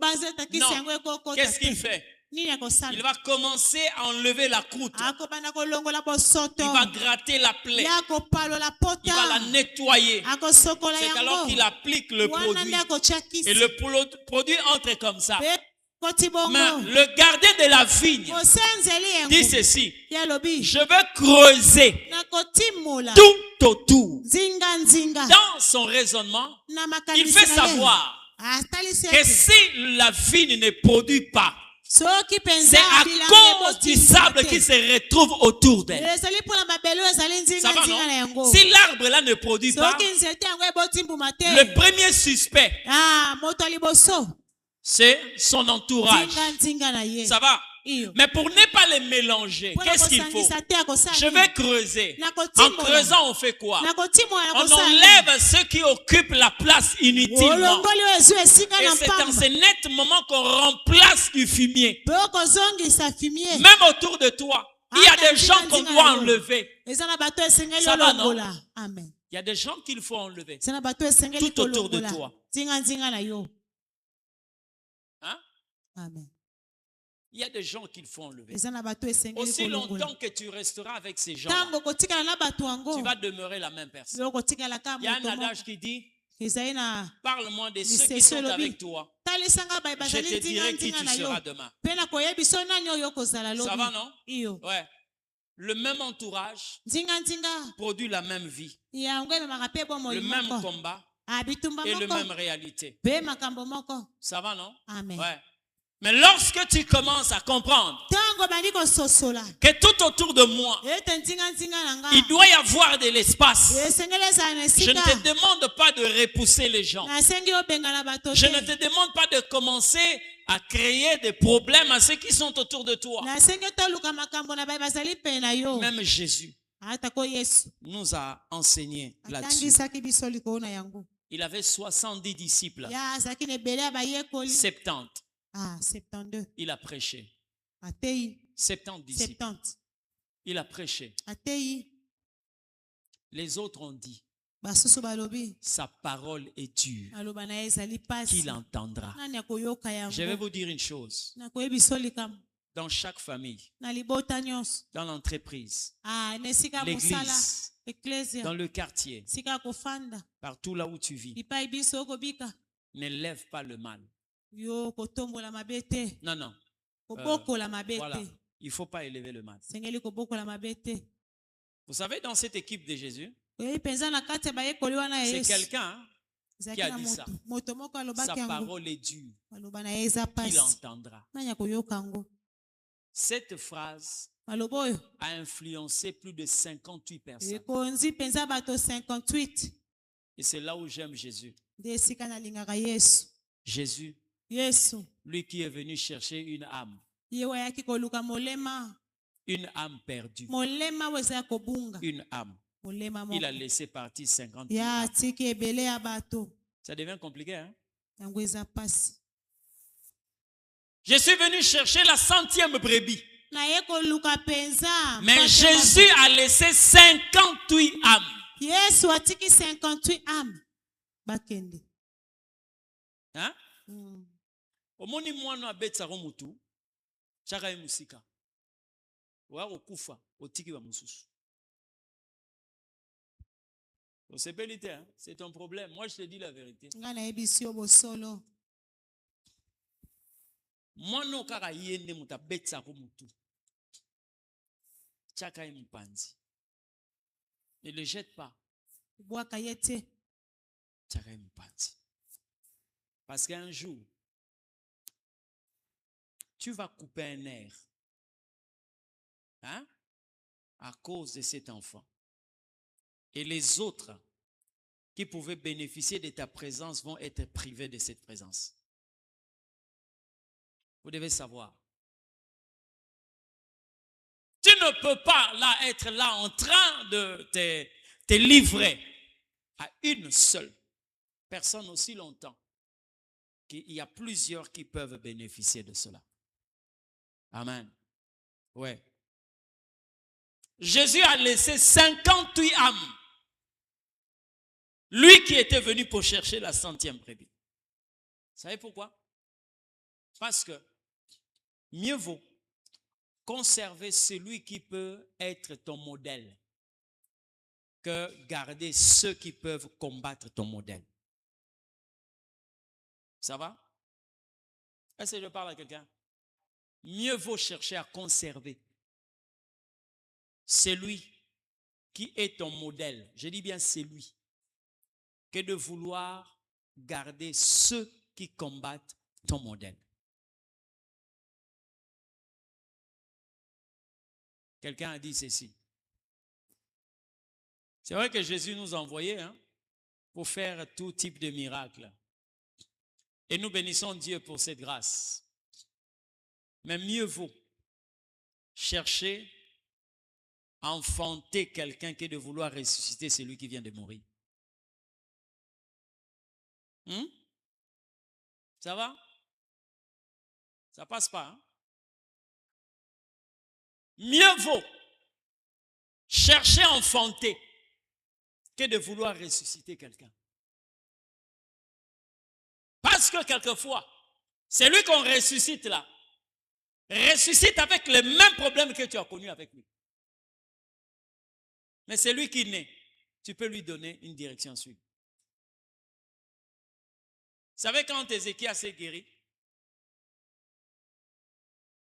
Qu'est-ce qu'il fait? Il va commencer à enlever la croûte. Il va gratter la plaie. Il va la nettoyer. C'est alors qu'il applique le produit. Et le produit entre comme ça. Mais le gardien de la vigne dit ceci: je veux creuser tout autour. Dans son raisonnement, il fait savoir que si la vigne ne produit pas, c'est à cause du sable qui se retrouve autour d'elle. Ça va, non? Si l'arbre là ne produit pas, le premier suspect, c'est son entourage. Ça va? Mais pour ne pas les mélanger, qu'est-ce qu'il faut? Je vais creuser. En creusant, on fait quoi? On enlève ceux qui occupent la place inutilement. Et c'est dans ce net moment qu'on remplace du fumier. Même autour de toi, il y a des gens qu'on doit enlever. Ça va, non? Il y a des gens qu'il faut enlever. Tout autour de toi. Hein? Amen. Il y a des gens qu'il faut enlever. Aussi longtemps que tu resteras avec ces gens, tu vas demeurer la même personne. Il y a un adage qui dit: parle-moi de ceux qui sont avec toi, je te dirai qui tu seras demain. Ça va, non? Ouais. Le même entourage produit la même vie, le même combat et la même réalité. Ça va, non? Amen. Ouais. Mais lorsque tu commences à comprendre que tout autour de moi, il doit y avoir de l'espace, je ne te demande pas de repousser les gens. Je ne te demande pas de commencer à créer des problèmes à ceux qui sont autour de toi. Même Jésus nous a enseigné là-dessus. Il avait 70 disciples. 70. 72. Il a prêché. 70 disciples. 70. Il a prêché. Les autres ont dit: sa parole est dure, qu'il entendra. Je vais vous dire une chose. Dans chaque famille, dans l'entreprise, l'église, dans le quartier, partout là où tu vis, ne lève pas le mal. Non, non. Voilà. Il ne faut pas élever le mal. Vous savez, dans cette équipe de Jésus, c'est quelqu'un qui a dit ça. Sa parole est dure, qu'il entendra. Cette phrase a influencé plus de 58 personnes. Et c'est là où j'aime Jésus. Jésus, lui qui est venu chercher une âme. Une âme perdue. Une âme. Il a laissé partir 50 âmes. Ça devient compliqué, hein? Je suis venu chercher la 100e brebis. Mais Jésus a laissé 58 âmes. Hein? Omoni mwana abetsako mutu chaka musika wa okufa otiki ba mususu. C'est ton problème. Moi je te dis la vérité. Mwana kaka yende muta betsako mutu chaka mupanzi. Ne le jette pas. Chaka mupanzi. Parce qu'un jour, tu vas couper un nerf, hein, à cause de cet enfant. Et les autres qui pouvaient bénéficier de ta présence vont être privés de cette présence. Vous devez savoir. Tu ne peux pas là être là en train de te livrer à une seule personne aussi longtemps. Il y a plusieurs qui peuvent bénéficier de cela. Amen. Ouais. Jésus a laissé 58 âmes. Lui qui était venu pour chercher la 100e brebis. Vous savez pourquoi? Parce que mieux vaut conserver celui qui peut être ton modèle que garder ceux qui peuvent combattre ton modèle. Ça va? Est-ce que je parle à quelqu'un? Mieux vaut chercher à conserver celui qui est ton modèle, je dis bien celui, que de vouloir garder ceux qui combattent ton modèle. Quelqu'un a dit ceci. C'est vrai que Jésus nous a envoyés pour faire tout type de miracles. Et nous bénissons Dieu pour cette grâce. Mais mieux vaut chercher à enfanter quelqu'un que de vouloir ressusciter celui qui vient de mourir. Ça va? Ça passe pas. Mieux vaut chercher à enfanter que de vouloir ressusciter quelqu'un. Parce que quelquefois, celui qu'on ressuscite là, ressuscite avec les mêmes problèmes que tu as connus avec lui. Mais celui qui naît, tu peux lui donner une direction à suivre. Vous savez, quand Ézéchias s'est guéri,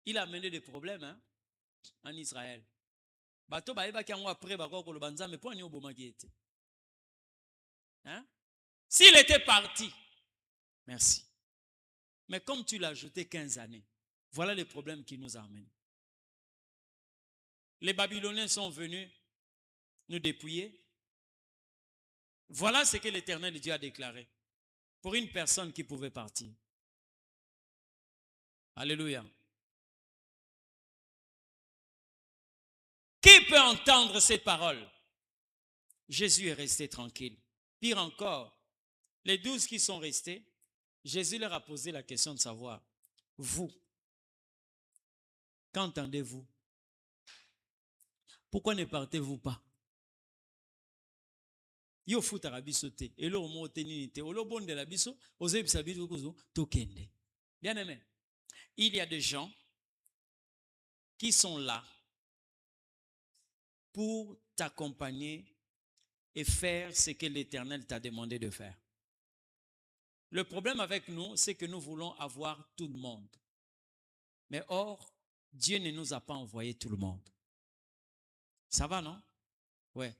il a amené des problèmes en Israël. S'il était parti, merci. Mais comme tu l'as jeté 15 années, voilà les problèmes qui nous amènent. Les Babyloniens sont venus nous dépouiller. Voilà ce que l'Éternel Dieu a déclaré pour une personne qui pouvait partir. Alléluia. Qui peut entendre ces paroles? Jésus est resté tranquille. Pire encore, les 12 qui sont restés, Jésus leur a posé la question de savoir, vous, qu'entendez-vous? Pourquoi ne partez-vous pas? Bien aimé, il y a des gens qui sont là pour t'accompagner et faire ce que l'Éternel t'a demandé de faire. Le problème avec nous, c'est que nous voulons avoir tout le monde. Mais or, Dieu ne nous a pas envoyé tout le monde. Ça va, non? Ouais.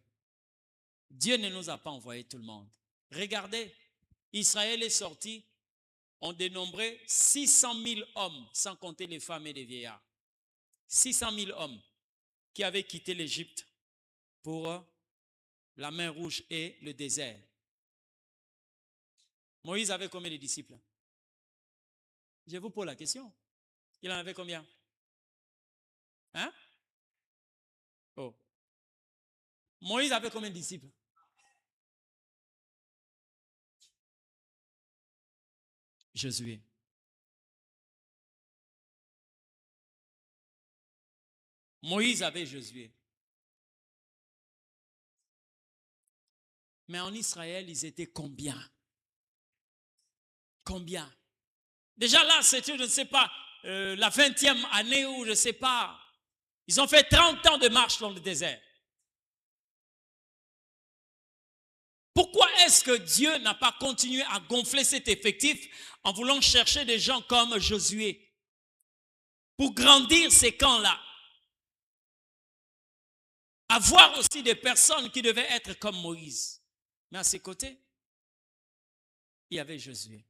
Dieu ne nous a pas envoyé tout le monde. Regardez, Israël est sorti, on dénombrait 600 000 hommes, sans compter les femmes et les vieillards. 600 000 hommes qui avaient quitté l'Égypte pour la mer Rouge et le désert. Moïse avait combien de disciples? Je vous pose la question. Il en avait combien? Hein? Oh. Moïse avait combien de disciples? Josué. Moïse avait Josué. Mais en Israël, ils étaient combien? Combien? Déjà là, c'était, je ne sais pas, la 20e année ou je ne sais pas. Ils ont fait 30 ans de marche dans le désert. Pourquoi est-ce que Dieu n'a pas continué à gonfler cet effectif en voulant chercher des gens comme Josué pour grandir ces camps-là? Avoir aussi des personnes qui devaient être comme Moïse. Mais à ses côtés, il y avait Josué.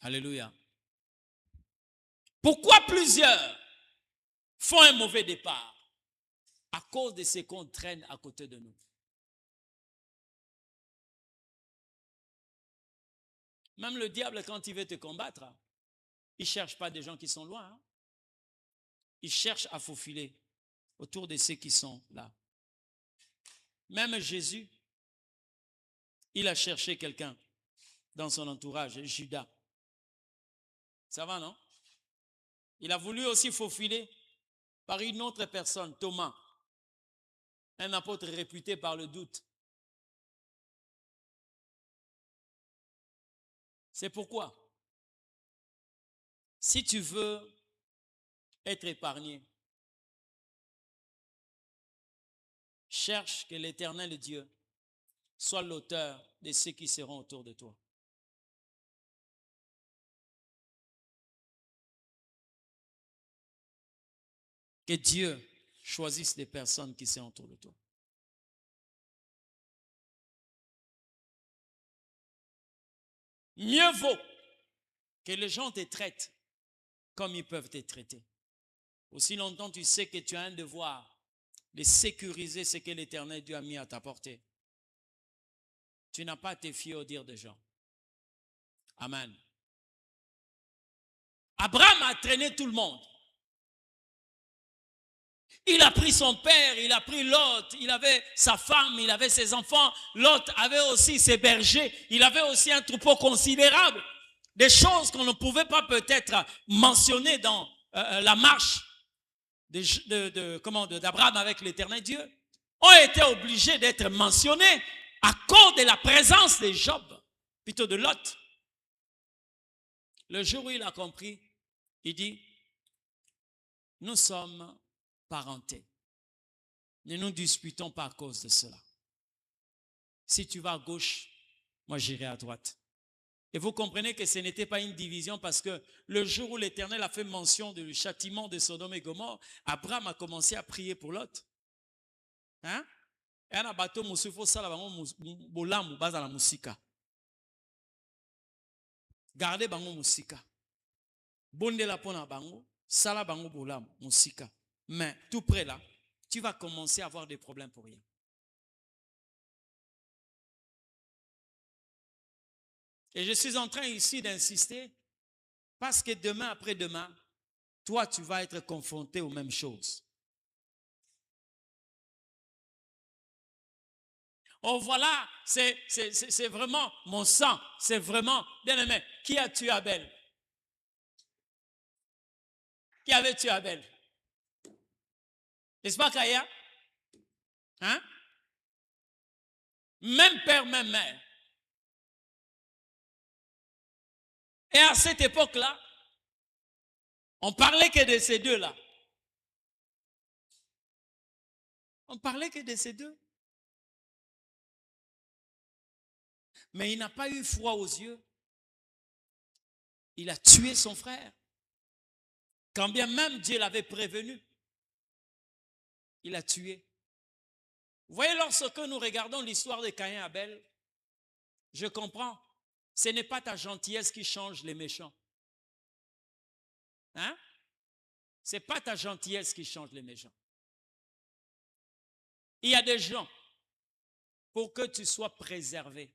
Alléluia. Pourquoi plusieurs font un mauvais départ? À cause de ce qu'on traîne à côté de nous. Même le diable, quand il veut te combattre, il ne cherche pas des gens qui sont loin. Il cherche à faufiler autour de ceux qui sont là. Même Jésus, il a cherché quelqu'un dans son entourage, Judas. Ça va, non? Il a voulu aussi faufiler par une autre personne, Thomas, un apôtre réputé par le doute. C'est pourquoi, si tu veux être épargné, cherche que l'Éternel Dieu soit l'auteur de ceux qui seront autour de toi. Que Dieu choisisse des personnes qui sont autour de toi. Mieux vaut que les gens te traitent comme ils peuvent te traiter. Aussi longtemps tu sais que tu as un devoir de sécuriser ce que l'Éternel Dieu a mis à ta portée. Tu n'as pas à te fier au dire des gens. Amen. Abraham a traîné tout le monde. Il a pris son père, il a pris Lot, il avait sa femme, il avait ses enfants. Lot avait aussi ses bergers, il avait aussi un troupeau considérable. Des choses qu'on ne pouvait pas peut-être mentionner dans la marche d'Abraham avec l'Éternel Dieu, ont été obligés d'être mentionnés à cause de la présence de Job, plutôt de Lot. Le jour où il a compris, il dit, nous sommes parentés. Ne nous disputons pas à cause de cela. Si tu vas à gauche, moi j'irai à droite. Et vous comprenez que ce n'était pas une division parce que le jour où l'Éternel a fait mention du châtiment de Sodome et Gomorrhe, Abraham a commencé à prier pour Lot. Hein? Et un bateau musifo sala bango bolamu baza la musika. Gardez bango musika. Bonde la pona bango, sala bango bolamu musika. Mais tout près là, tu vas commencer à avoir des problèmes pour rien. Et je suis en train ici d'insister parce que demain après-demain, toi tu vas être confronté aux mêmes choses. Oh voilà, c'est vraiment mon sang, c'est vraiment, bien aimé, qui a tué Abel? Qui avait tué Abel? N'est-ce pas Kaya? Hein? Même père, même mère. Et à cette époque-là, on parlait que de ces deux-là. On parlait que de ces deux. Mais il n'a pas eu froid aux yeux. Il a tué son frère. Quand bien même Dieu l'avait prévenu, il a tué. Vous voyez, lorsque nous regardons l'histoire de Caïn et Abel, je comprends. Ce n'est pas ta gentillesse qui change les méchants. Hein? Ce n'est pas ta gentillesse qui change les méchants. Il y a des gens, pour que tu sois préservé,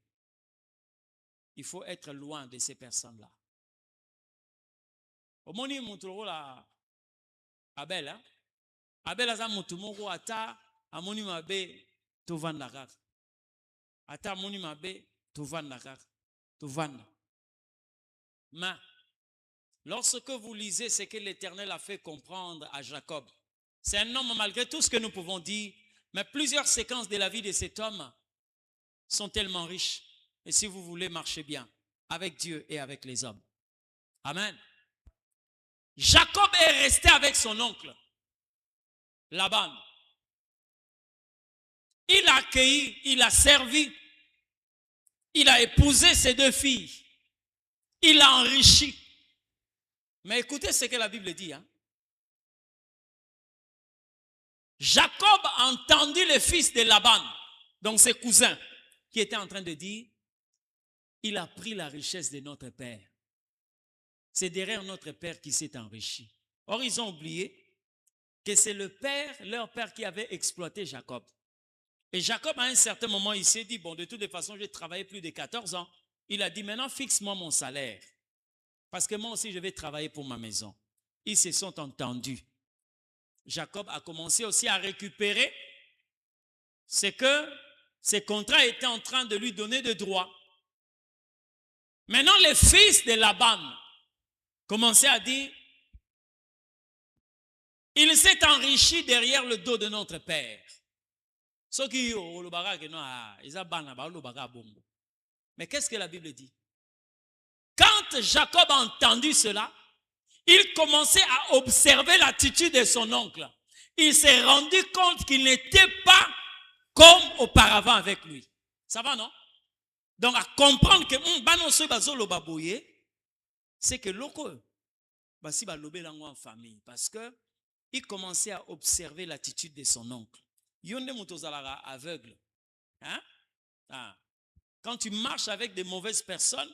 il faut être loin de ces personnes-là. Au moment où Abel, hein? Abel a dit que ata amoni mabe tovanda kaka. Ata amoni mabe tovanda kaka. Tovanda. Mais lorsque vous lisez ce que l'Éternel a fait comprendre à Jacob, c'est un homme malgré tout ce que nous pouvons dire, mais plusieurs séquences de la vie de cet homme sont tellement riches. Et si vous voulez marcher bien avec Dieu et avec les hommes. Amen. Jacob est resté avec son oncle, Laban. Il a accueilli, il a servi, il a épousé ses deux filles, il a enrichi. Mais écoutez ce que la Bible dit. Hein? Jacob a entendu le fils de Laban, donc ses cousins, qui étaient en train de dire, il a pris la richesse de notre père. C'est derrière notre père qui s'est enrichi. Or, ils ont oublié que c'est le père, leur père qui avait exploité Jacob. Et Jacob, à un certain moment, il s'est dit, bon, de toutes les façons, j'ai travaillé plus de 14 ans. Il a dit, maintenant, fixe-moi mon salaire. Parce que moi aussi, je vais travailler pour ma maison. Ils se sont entendus. Jacob a commencé aussi à récupérer ce que ses contrats étaient en train de lui donner de droit. Maintenant, les fils de Laban commençaient à dire, il s'est enrichi derrière le dos de notre père. Mais qu'est-ce que la Bible dit? Quand Jacob a entendu cela, il commençait à observer l'attitude de son oncle. Il s'est rendu compte qu'il n'était pas comme auparavant avec lui. Ça va, non? Donc, à comprendre que c'est que l'oko, si en famille, parce que il commençait à observer l'attitude de son oncle. Yonde mutozalaga aveugle. Hein? Ah. Quand tu marches avec de mauvaises personnes,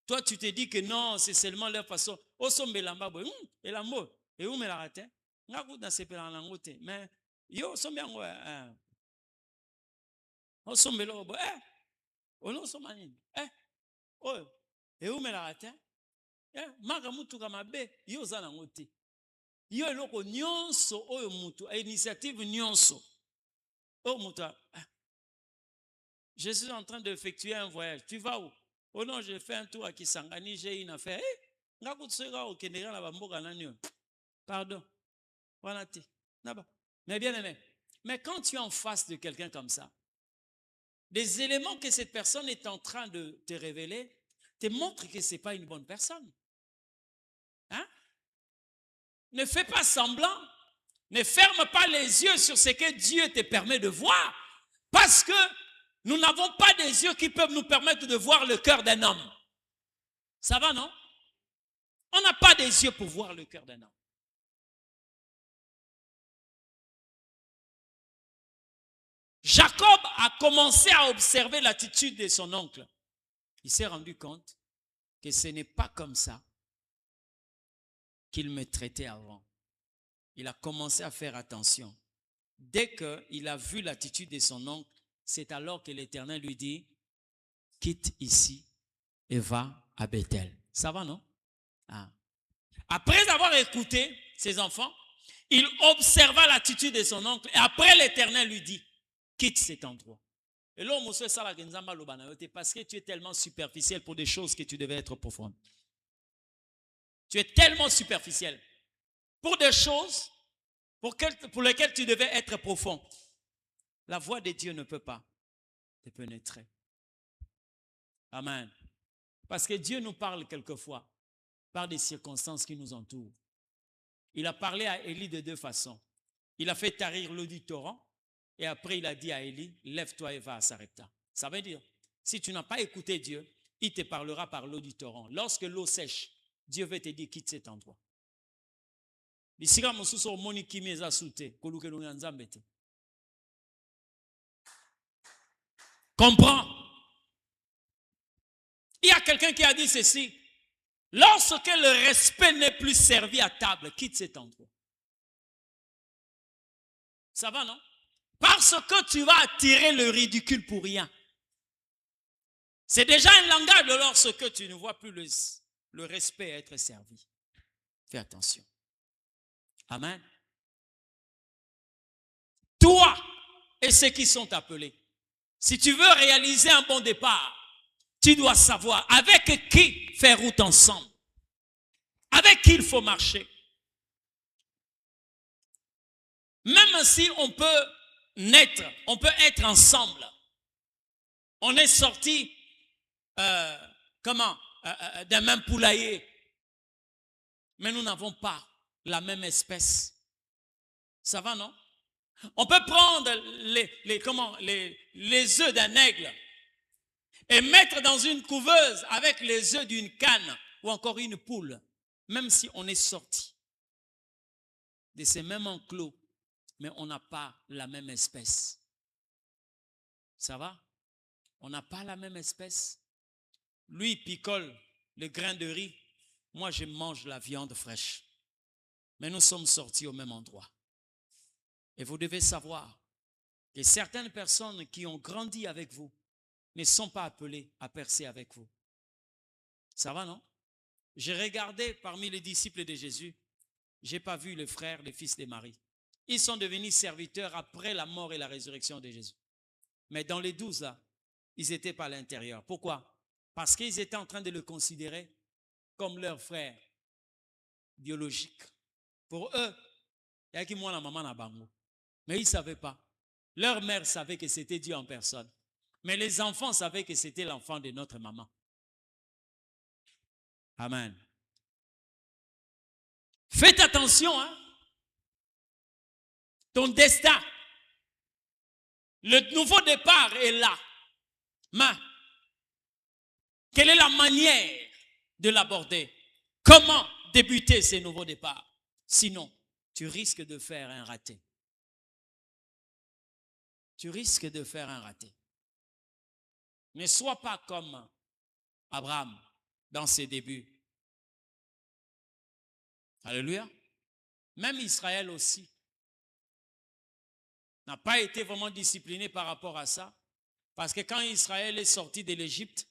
toi tu te dis que non, c'est seulement leur façon. Osombelamba boy, elambo, et où me la raté? Ngaku dans ces pelans langote, mais yo sombiango osombelo boy, ono somani, oh, et où me la raté? Maga mutu kama be, yo zana ngote. Yo eloko nyonso oyo mutu, initiative nyonso. Oh muta. Je suis en train d'effectuer un voyage. Tu vas où? Oh non, j'ai fait un tour à Kisangani, j'ai une affaire. Pardon. Mais bien aimé, mais quand tu es en face de quelqu'un comme ça, les éléments que cette personne est en train de te révéler te montrent que ce n'est pas une bonne personne. Hein? Ne fais pas semblant. Ne ferme pas les yeux sur ce que Dieu te permet de voir. Parce que nous n'avons pas des yeux qui peuvent nous permettre de voir le cœur d'un homme. Ça va, non? On n'a pas des yeux pour voir le cœur d'un homme. Jacob a commencé à observer l'attitude de son oncle. Il s'est rendu compte que ce n'est pas comme ça qu'il me traitait avant. Il a commencé à faire attention. Dès qu'il a vu l'attitude de son oncle, c'est alors que l'Éternel lui dit, quitte ici et va à Bethel. Ça va, non? Ah. Après avoir écouté ses enfants, il observa l'attitude de son oncle et après l'Éternel lui dit, quitte cet endroit. Et là, parce que tu es tellement superficiel pour des choses que tu devais être profonde. Tu es tellement superficiel pour des choses pour lesquelles tu devais être profond. La voix de Dieu ne peut pas te pénétrer. Amen. Parce que Dieu nous parle quelquefois par des circonstances qui nous entourent. Il a parlé à Élie de deux façons. Il a fait tarir l'eau du torrent et après il a dit à Élie, lève-toi et va à Sarepta. Ça veut dire, si tu n'as pas écouté Dieu, il te parlera par l'eau du torrent. Lorsque l'eau sèche, Dieu veut te dire, quitte cet endroit. Comprends? Il y a quelqu'un qui a dit ceci. Lorsque le respect n'est plus servi à table, quitte cet endroit. Ça va, non? Parce que tu vas attirer le ridicule pour rien. C'est déjà un langage de lorsque tu ne vois plus le respect être servi. Fais attention. Amen. Toi et ceux qui sont appelés, si tu veux réaliser un bon départ, tu dois savoir avec qui faire route ensemble. Avec qui il faut marcher. Même si on peut naître, on peut être ensemble. On est sorti d'un même poulailler. Mais nous n'avons pas la même espèce. Ça va, non? On peut prendre les œufs d'un aigle et mettre dans une couveuse avec les œufs d'une canne ou encore une poule, même si on est sorti de ces mêmes enclos, mais on n'a pas la même espèce. Ça va? On n'a pas la même espèce. Lui, il picole le grain de riz. Moi, je mange la viande fraîche. Mais nous sommes sortis au même endroit. Et vous devez savoir que certaines personnes qui ont grandi avec vous ne sont pas appelées à percer avec vous. Ça va, non? J'ai regardé parmi les disciples de Jésus, je n'ai pas vu les frères, les fils de Marie. Ils sont devenus serviteurs après la mort et la résurrection de Jésus. Mais dans les 12 là, ils n'étaient pas à l'intérieur. Pourquoi? Parce qu'ils étaient en train de le considérer comme leur frère biologique. Pour eux, il y a qui moi la maman na bango. Mais ils ne savaient pas. Leur mère savait que c'était Dieu en personne. Mais les enfants savaient que c'était l'enfant de notre maman. Amen. Faites attention, hein. Ton destin, le nouveau départ est là. Mais, quelle est la manière de l'aborder? Comment débuter ce nouveau départ? Sinon, tu risques de faire un raté. Tu risques de faire un raté. Ne sois pas comme Abraham dans ses débuts. Alléluia. Même Israël aussi n'a pas été vraiment discipliné par rapport à ça. Parce que quand Israël est sorti de l'Égypte,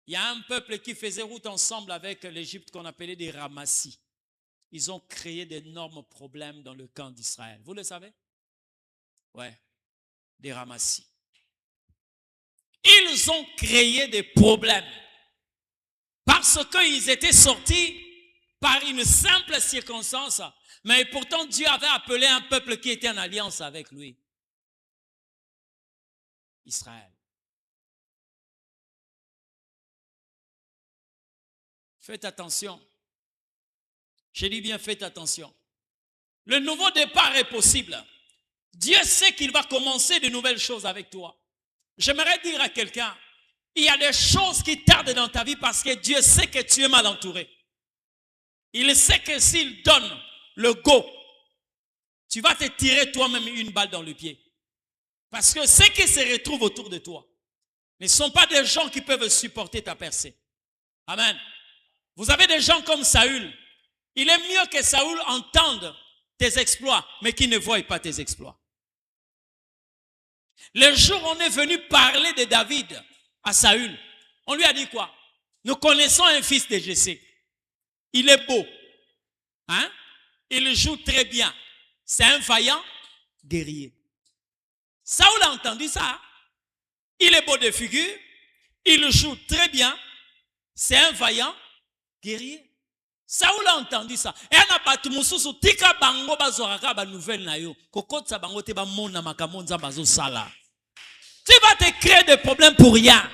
il y a un peuple qui faisait route ensemble avec l'Égypte qu'on appelait des Ramassis. Ils ont créé d'énormes problèmes dans le camp d'Israël. Vous le savez? Ouais, des Ramassis. Ils ont créé des problèmes parce qu'ils étaient sortis par une simple circonstance. Mais pourtant, Dieu avait appelé un peuple qui était en alliance avec lui. Israël. Faites attention. Je dis bien, faites attention. Le nouveau départ est possible. Dieu sait qu'il va commencer de nouvelles choses avec toi. J'aimerais dire à quelqu'un, il y a des choses qui tardent dans ta vie parce que Dieu sait que tu es mal entouré. Il sait que s'il donne le go, tu vas te tirer toi-même une balle dans le pied. Parce que ceux qui se retrouvent autour de toi ne sont pas des gens qui peuvent supporter ta percée. Amen. Vous avez des gens comme Saül. Il est mieux que Saül entende tes exploits, mais qu'il ne voie pas tes exploits. Le jour où on est venu parler de David à Saül, on lui a dit quoi? Nous connaissons un fils de Jessé. Il est beau. Hein? Il joue très bien. C'est un vaillant guerrier. Saül a entendu ça. Il est beau de figure. Il joue très bien. C'est un vaillant guerrier. Saül a entendu ça. Et on a battu mususu tika bango bazoraka ba nouvelle na yo. Kokotsa bango te ba mona makamonza bazo sala. Tu vas te créer des problèmes pour rien.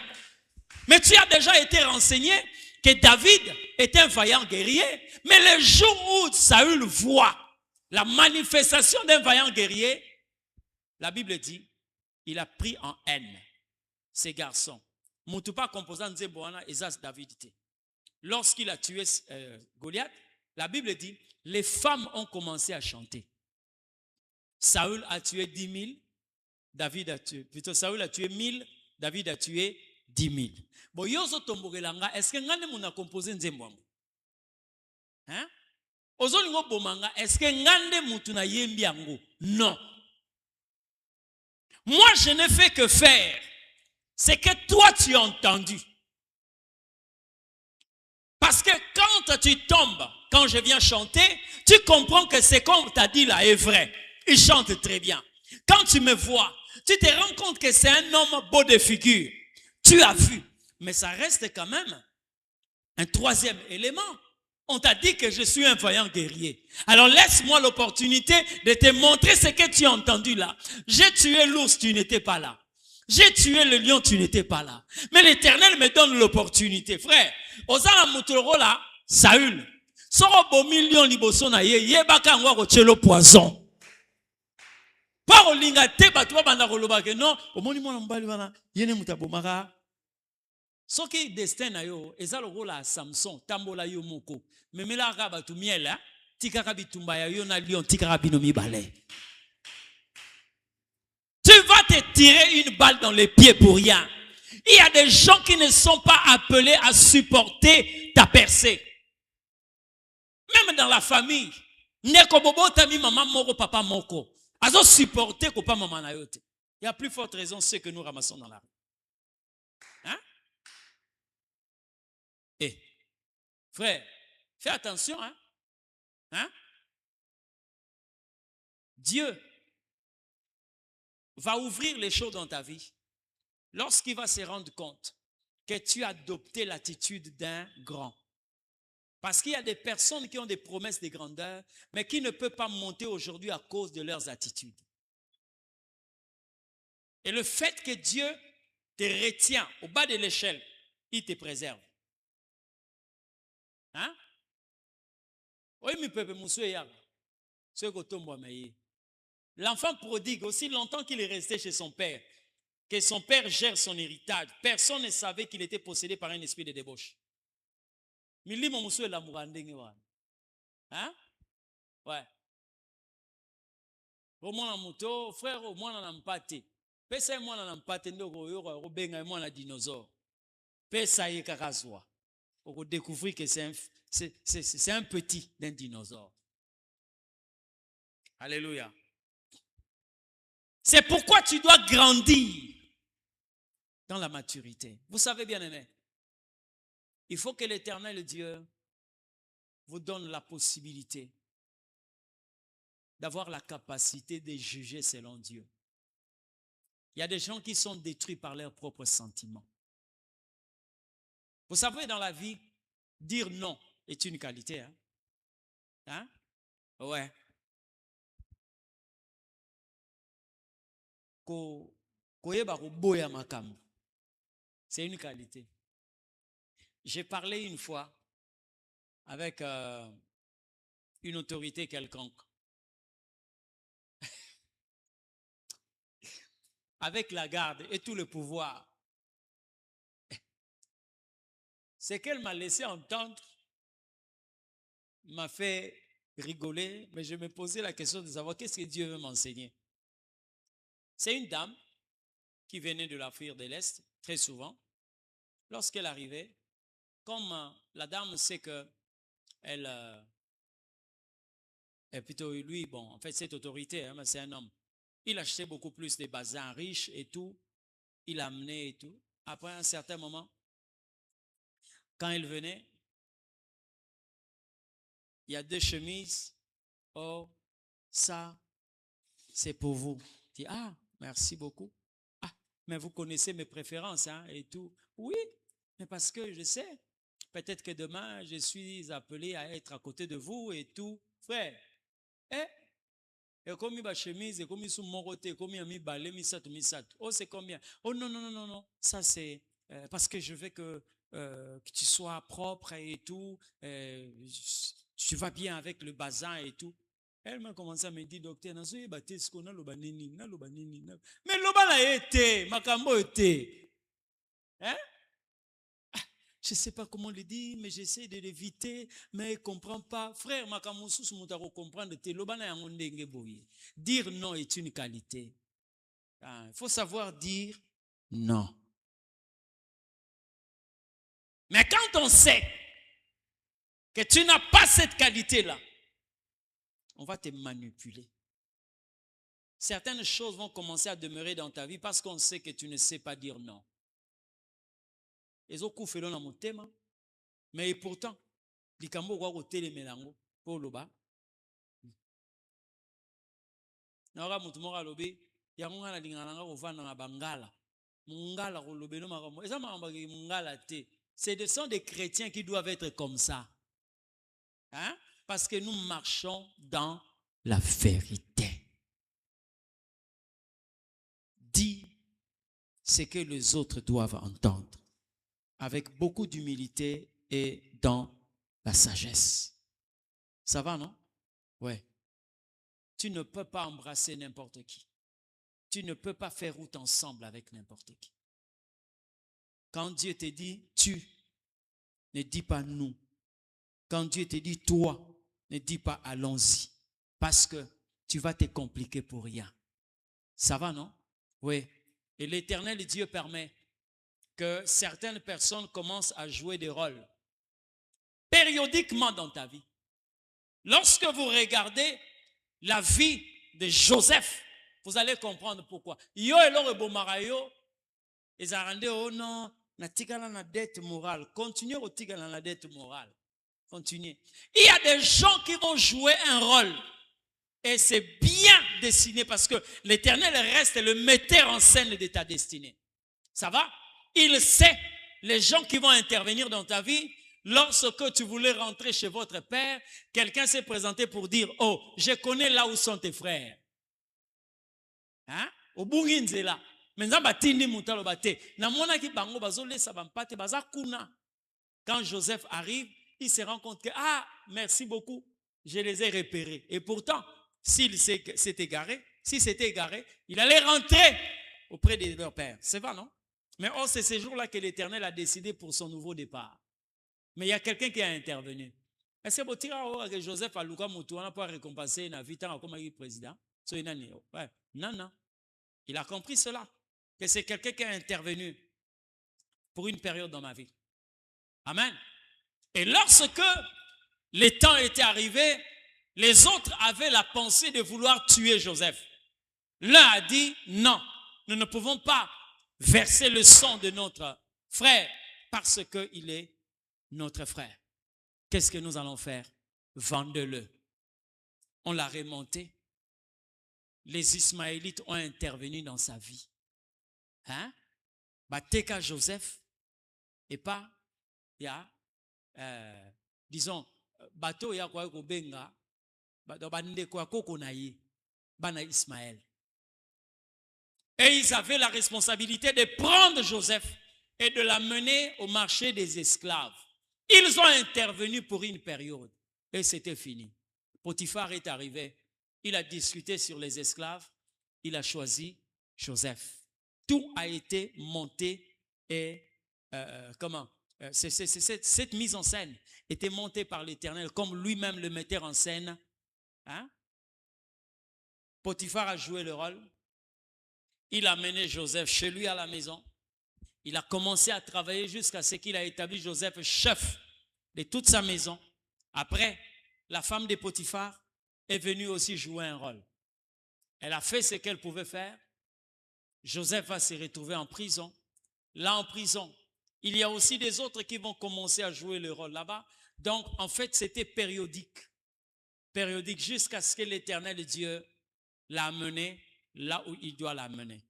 Mais tu as déjà été renseigné que David était un vaillant guerrier. Mais le jour où Saül voit la manifestation d'un vaillant guerrier, la Bible dit, il a pris en haine ces garçons. Moutoupa composant Nzeboana Esas David. Lorsqu'il a tué Goliath, la Bible dit, les femmes ont commencé à chanter. Saül a tué 10 000, David a tué, plutôt Saül a tué 1000, David a tué 10 000. Bon, yozo tombogelanga, est-ce que ngane muna composé Nzembwangu? Hein? Ozolingo bomanga, est-ce que ngande mutuna yembiango? Non. Moi, je ne fais que faire. C'est que toi, tu as entendu. Parce que quand tu tombes, quand je viens chanter, tu comprends que ce qu'on t'a dit là est vrai. Il chante très bien. Quand tu me vois, tu te rends compte que c'est un homme beau de figure. Tu as vu. Mais ça reste quand même un troisième élément. On t'a dit que je suis un vaillant guerrier. Alors laisse-moi l'opportunité de te montrer ce que tu as entendu là. J'ai tué l'ours, tu n'étais pas là. J'ai tué le lion, tu n'étais pas là. Mais l'Éternel me donne l'opportunité. Frère, Osana Moutoro là, Saül. Soro bo million liboso na ye baka ngwa ko chelo poison. Pas olinga te batwa banda ko loba ke non, omoni mona mbali bana yene mutabomaka. Soki destin na yo ezalo rola Samson tambola yo moko. Memela ka batu miela, tika ka bitumba ya yo na lion tika ka bino mibale. Tu vas te tirer une balle dans les pieds pour rien. Il y a des gens qui ne sont pas appelés à supporter ta percée. Même dans la famille. Neko bobo tami maman moko papa moko. Azo supporter ko pa maman na yote. Il y a plus forte raison ce que nous ramassons dans la rue. Hein? Eh, frère, fais attention, hein? Hein? Dieu va ouvrir les choses dans ta vie lorsqu'il va se rendre compte que tu as adopté l'attitude d'un grand. Parce qu'il y a des personnes qui ont des promesses de grandeur, mais qui ne peuvent pas monter aujourd'hui à cause de leurs attitudes. Et le fait que Dieu te retient au bas de l'échelle, il te préserve. Hein? Oui, mais peuple, l'enfant prodigue, aussi longtemps qu'il est resté chez son père, que son père gère son héritage, personne ne savait qu'il était possédé par un esprit de débauche. Hein? Ouais. Au moins moto, frère, au moins on pâté. Pesa moi on pâté ndoko yo benga moi na dinosaure. Pesa y kakazwa. On découvrir que c'est un petit d'un dinosaure. Alléluia. C'est pourquoi tu dois grandir dans la maturité. Vous savez bien aimé, il faut que l'Éternel Dieu vous donne la possibilité d'avoir la capacité de juger selon Dieu. Il y a des gens qui sont détruits par leurs propres sentiments. Vous savez, dans la vie, dire non est une qualité. Hein? Ouais. C'est une qualité. J'ai parlé une fois avec une autorité quelconque. Avec la garde et tout le pouvoir. Ce qu'elle m'a laissé entendre m'a fait rigoler, mais je me posais la question de savoir qu'est-ce que Dieu veut m'enseigner. C'est une dame qui venait de l'Afrique de l'Est, très souvent. Lorsqu'elle arrivait, comme la dame sait que elle est plutôt lui, bon, en fait, cette autorité, hein, c'est un homme. Il achetait beaucoup plus de bazins riches et tout. Il amenait et tout. Après un certain moment, quand il venait, il y a 2 chemises. Oh, ça, c'est pour vous. Je dis, ah, merci beaucoup. Ah, mais vous connaissez mes préférences, hein, et tout. Oui, mais parce que je sais, peut-être que demain, je suis appelé à être à côté de vous et tout. Frère, et comme il va chemise, et comme il sous mon côté, comme il a mis balai, misato. Oh, c'est combien? Oh, non. Ça, c'est parce que je veux que tu sois propre et tout. Tu vas bien avec le bazin et tout. Elle m'a commencé à me dire, docteur, mais l'oba n'a été, makambo été. Hein? Je ne sais pas comment le dire, mais j'essaie de l'éviter, mais il ne comprend pas. Frère, Makamousous Moutaro comprendre, dire non est une qualité. Il faut savoir dire non. Mais quand on sait que tu n'as pas cette qualité-là, on va te manipuler. Certaines choses vont commencer à demeurer dans ta vie parce qu'on sait que tu ne sais pas dire non. Mais pourtant, likambo kwa kotele melango po loba. Na ka mutu moka lobe yango ngana lingana nga kovanda na bangala. Mungala ko lobelo makambo. Eza makambo ke mungala te. Ce sont des chrétiens qui doivent être comme ça. Hein? Parce que nous marchons dans la vérité. Dis ce que les autres doivent entendre. Avec beaucoup d'humilité et dans la sagesse. Ça va, non? Ouais. Tu ne peux pas embrasser n'importe qui. Tu ne peux pas faire route ensemble avec n'importe qui. Quand Dieu te dit tu, ne dis pas nous. Quand Dieu te dit toi, ne dis pas allons-y. Parce que tu vas te compliquer pour rien. Ça va, non? Oui. Et l'Éternel Dieu permet que certaines personnes commencent à jouer des rôles périodiquement dans ta vie. Lorsque vous regardez la vie de Joseph, vous allez comprendre pourquoi. Yo elore bomarayo, ezarande oh non, na tigala na dette morale. Continuez au tigala na dette morale. Continuez. Il y a des gens qui vont jouer un rôle. Et c'est bien dessiné parce que l'Éternel reste le metteur en scène de ta destinée. Ça va? Il sait les gens qui vont intervenir dans ta vie. Lorsque tu voulais rentrer chez votre père, quelqu'un s'est présenté pour dire, oh, je connais là où sont tes frères. Hein? Au Bunginzela. Quand Joseph arrive, il se rend compte que, ah, merci beaucoup, je les ai repérés. Et pourtant, s'il s'était égaré, il allait rentrer auprès de leur père. C'est vrai, non? Mais oh, c'est ces jours-là que l'Éternel a décidé pour son nouveau départ. Mais il y a quelqu'un qui a intervenu. Est-ce que Joseph a Luka Moutouana pour récompenser la vie tant comme président? Ouais. Non. Il a compris cela. Que c'est quelqu'un qui a intervenu pour une période dans ma vie. Amen. Et lorsque les temps étaient arrivés, les autres avaient la pensée de vouloir tuer Joseph. L'un a dit, non, nous ne pouvons pas verser le sang de notre frère parce qu'il est notre frère. Qu'est-ce que nous allons faire? Vendez-le. On l'a remonté. Les Ismaélites ont intervenu dans sa vie. Hein? Bateka Joseph et pas, il y a, disons, bateau ya kwa kubenga, bande kwa kokonayi, bana Ismaël. Et ils avaient la responsabilité de prendre Joseph et de l'amener au marché des esclaves. Ils ont intervenu pour une période et c'était fini. Potiphar est arrivé, il a discuté sur les esclaves, il a choisi Joseph. Tout a été monté et cette mise en scène était montée par l'Éternel comme lui-même le metteur en scène. Hein? Potiphar a joué le rôle. Il a mené Joseph chez lui à la maison. Il a commencé à travailler jusqu'à ce qu'il a établi Joseph chef de toute sa maison. Après, la femme de Potiphar est venue aussi jouer un rôle. Elle a fait ce qu'elle pouvait faire. Joseph va se retrouver en prison. Là, en prison, il y a aussi des autres qui vont commencer à jouer le rôle là-bas. Donc, en fait, c'était périodique. Périodique jusqu'à ce que l'Éternel Dieu l'a amené là où il doit l'amener.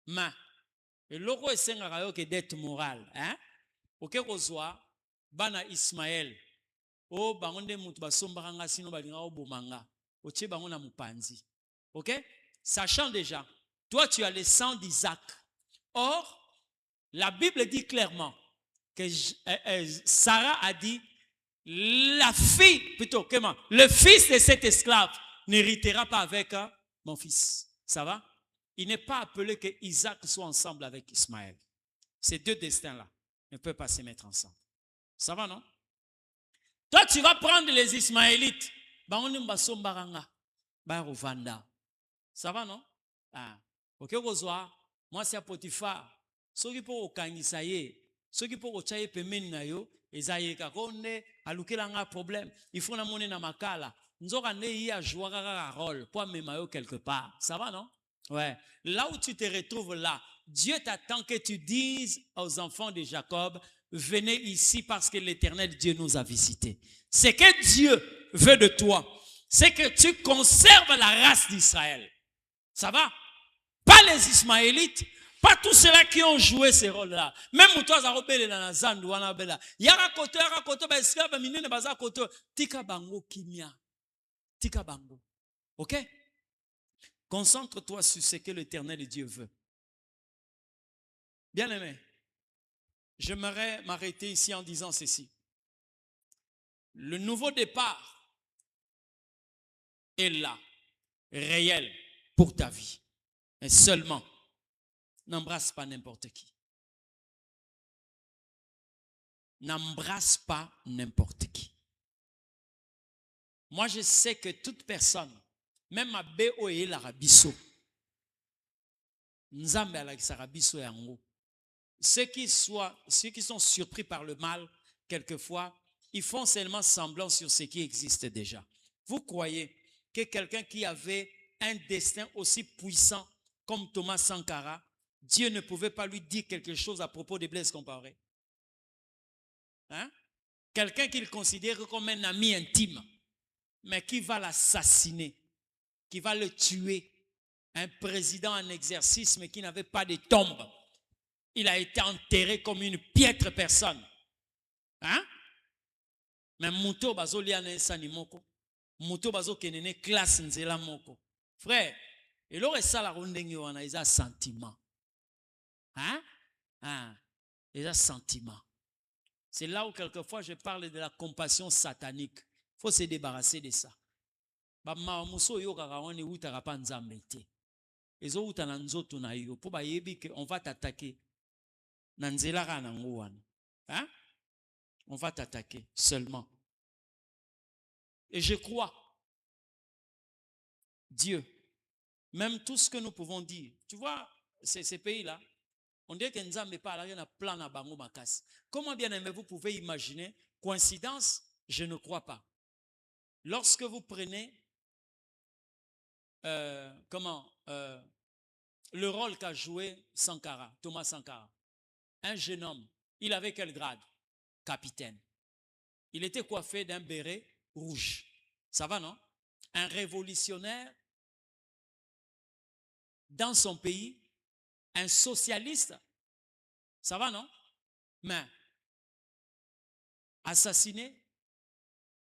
Mais, le logo est un que d'être moral. Hein? Ok, Rosoa, Bana Ismaël, O Bangonde Moutba Sombaranga, Sino Balinga, O Bomanga, Oche Bangona Mupanzi. Ok? Sachant déjà, toi tu as le sang d'Isaac. Or, la Bible dit clairement que Sarah a dit, la fille, plutôt, comment? Le fils de cet esclave n'héritera pas avec mon fils. Ça va? Il n'est pas appelé que Isaac soit ensemble avec Ismaël. Ces deux destins-là ne peuvent pas se mettre ensemble. Ça va, non? Toi, tu vas prendre les Ismaélites. Ça va, non? Ah. Ok, moi, c'est Potiphar. Ceux qui peuvent organiser ye, ceux qui peuvent chayer pemeni na yo, ezaye kakonde alukela problème. Il faut la monnaie na makala. Nzoka ne y a joué un rôle pour amener quelque part. Ça va, non? Ouais. Là où tu te retrouves là, Dieu t'attend que tu dises aux enfants de Jacob, venez ici parce que l'Éternel Dieu nous a visités. Ce que Dieu veut de toi, c'est que tu conserves la race d'Israël. Ça va? Pas les Ismaélites, pas tous ceux-là qui ont joué ces rôles-là. Même toi, Zarobele dans la Zandu, Wanabela. Yara koto, ba esclave, minene baza koto. Tika bango kimia. Tika bango. Ok? Concentre-toi sur ce que l'Éternel Dieu veut. Bien aimé, j'aimerais m'arrêter ici en disant ceci. Le nouveau départ est là, réel pour ta vie. Mais seulement, n'embrasse pas n'importe qui. N'embrasse pas n'importe qui. Moi, je sais que toute personne, même à B.O. et l'Arabiso, Nzambe à l'Arabiso et Ango, ceux qui sont surpris par le mal, quelquefois, ils font seulement semblant sur ce qui existe déjà. Vous croyez que quelqu'un qui avait un destin aussi puissant comme Thomas Sankara, Dieu ne pouvait pas lui dire quelque chose à propos de Blaise Compaoré? Hein? Quelqu'un qu'il considère comme un ami intime, mais qui va l'assassiner, qui va le tuer. Un président en exercice, mais qui n'avait pas de tombe. Il a été enterré comme une piètre personne. Hein? Mais Mouto bazo liane sanimoko. Mouto bazo kenene classe nzela moko. Frère, il aurait ça la rondengue wana, ils ont sentiment. Hein? Ah, ils ont sentiment. C'est là où quelquefois je parle de la compassion satanique. Il faut se débarrasser de ça. Ba mamuso yo kakawani utara pa nzambe te. Ezo utana nzoto na yo po ba yebi que on va t'attaquer. Nanzela kana ngwana. Hein? On va t'attaquer seulement. Et je crois, Dieu même tout ce que nous pouvons dire. Tu vois, ces pays-là, on dirait que Nzambe pas là, il y a un plan à Bango Makas. Comment bien aimé vous pouvez imaginer? Coïncidence, je ne crois pas. Lorsque vous prenez le rôle qu'a joué Sankara, Thomas Sankara, un jeune homme, il avait quel grade? Capitaine. Il était coiffé d'un béret rouge. Ça va, non? Un révolutionnaire dans son pays, un socialiste. Ça va, non? Mais assassiné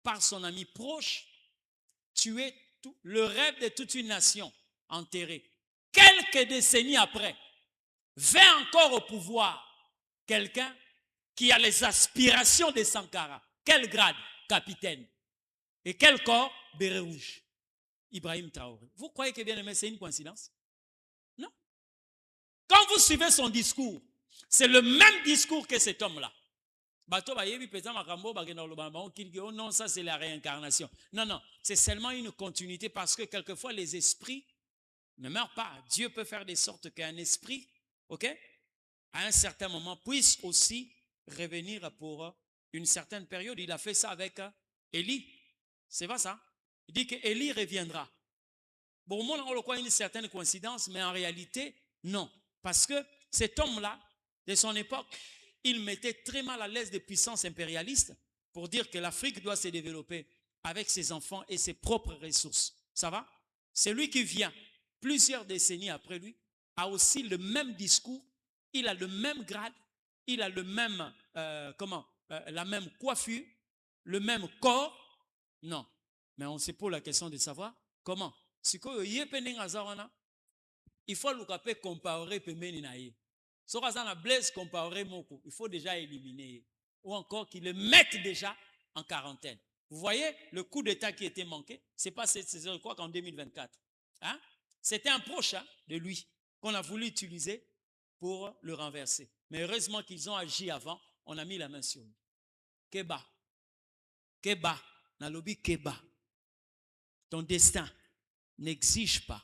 par son ami proche, tué, le rêve de toute une nation, enterré. Quelques décennies après, vint encore au pouvoir quelqu'un qui a les aspirations de Sankara. Quel grade? Capitaine. Et quel corps? Béret rouge. Ibrahim Traoré. Vous croyez que bien aimé, c'est une coïncidence? Non. Quand vous suivez son discours, c'est le même discours que cet homme-là. Non, ça c'est la réincarnation. Non, non, c'est seulement une continuité parce que quelquefois les esprits ne meurent pas. Dieu peut faire de sorte qu'un esprit, ok, à un certain moment puisse aussi revenir pour une certaine période. Il a fait ça avec Élie. C'est vrai ça? Il dit que Élie reviendra. Bon, au moins on le croit une certaine coïncidence, mais en réalité, non. Parce que cet homme-là, de son époque, il mettait très mal à l'aise des puissances impérialistes pour dire que l'Afrique doit se développer avec ses enfants et ses propres ressources. Ça va? C'est lui qui vient, plusieurs décennies après lui, a aussi le même discours, il a le même grade, il a le même, la même coiffure, le même corps. Non. Mais on se pose la question de savoir comment. Il faut le comparer pembeni na ye. Il faut déjà éliminer. Ou encore qu'il le mette déjà en quarantaine. Vous voyez le coup d'état qui était manqué? C'est pas, je crois qu'en 2024. Hein? C'était un proche de lui qu'on a voulu utiliser pour le renverser. Mais heureusement qu'ils ont agi avant. On a mis la main sur lui. Keba. Keba. Nalobi Keba. Ton destin n'exige pas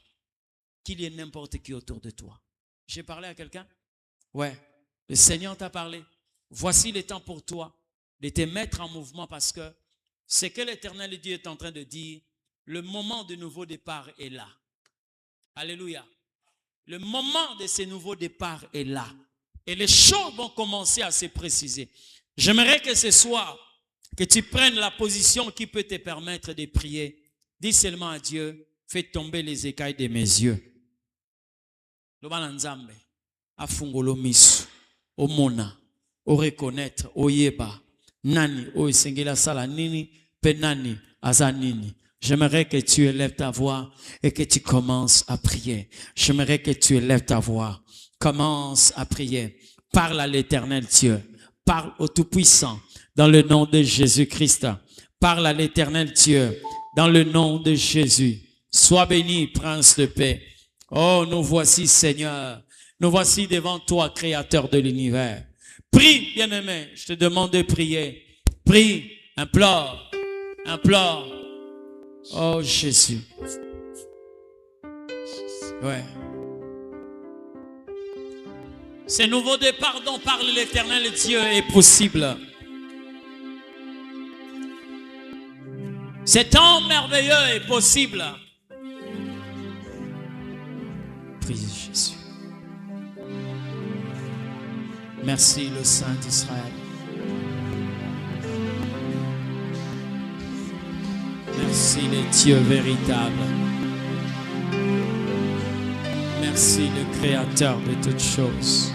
qu'il y ait n'importe qui autour de toi. J'ai parlé à quelqu'un? Ouais, le Seigneur t'a parlé. Voici le temps pour toi de te mettre en mouvement parce que ce que l'Éternel Dieu est en train de dire, le moment de nouveau départ est là. Alléluia. Le moment de ce nouveau départ est là. Et les choses vont commencer à se préciser. J'aimerais que ce soir, que tu prennes la position qui peut te permettre de prier. Dis seulement à Dieu, fais tomber les écailles de mes yeux. Lobananzambe. Afungolo misu, o mona, o reconnaître, o yeba, nani, o sengela sala nini, penani, azanini. J'aimerais que tu élèves ta voix et que tu commences à prier. J'aimerais que tu élèves ta voix. Commence à prier. Parle à l'Éternel Dieu. Parle au Tout-Puissant dans le nom de Jésus-Christ. Parle à l'Éternel Dieu dans le nom de Jésus. Sois béni, Prince de paix. Oh, nous voici, Seigneur. Nous voici devant toi, Créateur de l'univers. Prie, bien-aimé, je te demande de prier. Prie, implore, implore. Oh, Jésus. Ouais. Ce nouveau départ dont parle l'Éternel Dieu est possible. Ce temps merveilleux est possible. Prie, Jésus. Merci le Saint d'Israël. Merci le Dieu véritable. Merci le Créateur de toutes choses.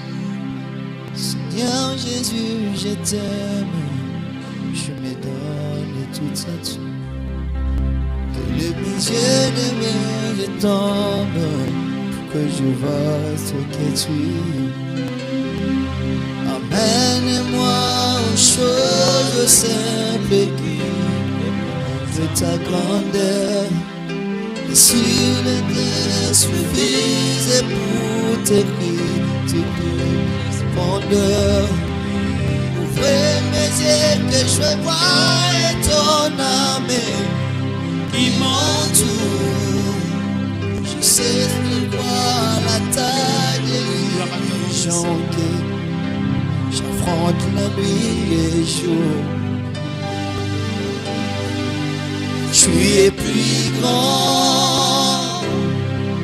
Seigneur Jésus, je t'aime. Je me donne toute à toi. Que le milieu de mes yeux tombe pour que je vois ce que tu es. Amène-moi aux choses simples qui de ta grandeur. Et si le Dieu suffisait pour t'écrire toute splendeur, ouvrez mes yeux que je vois ton âme qui m'entoure. Je sais entre la nuit et le jour. Tu es plus grand.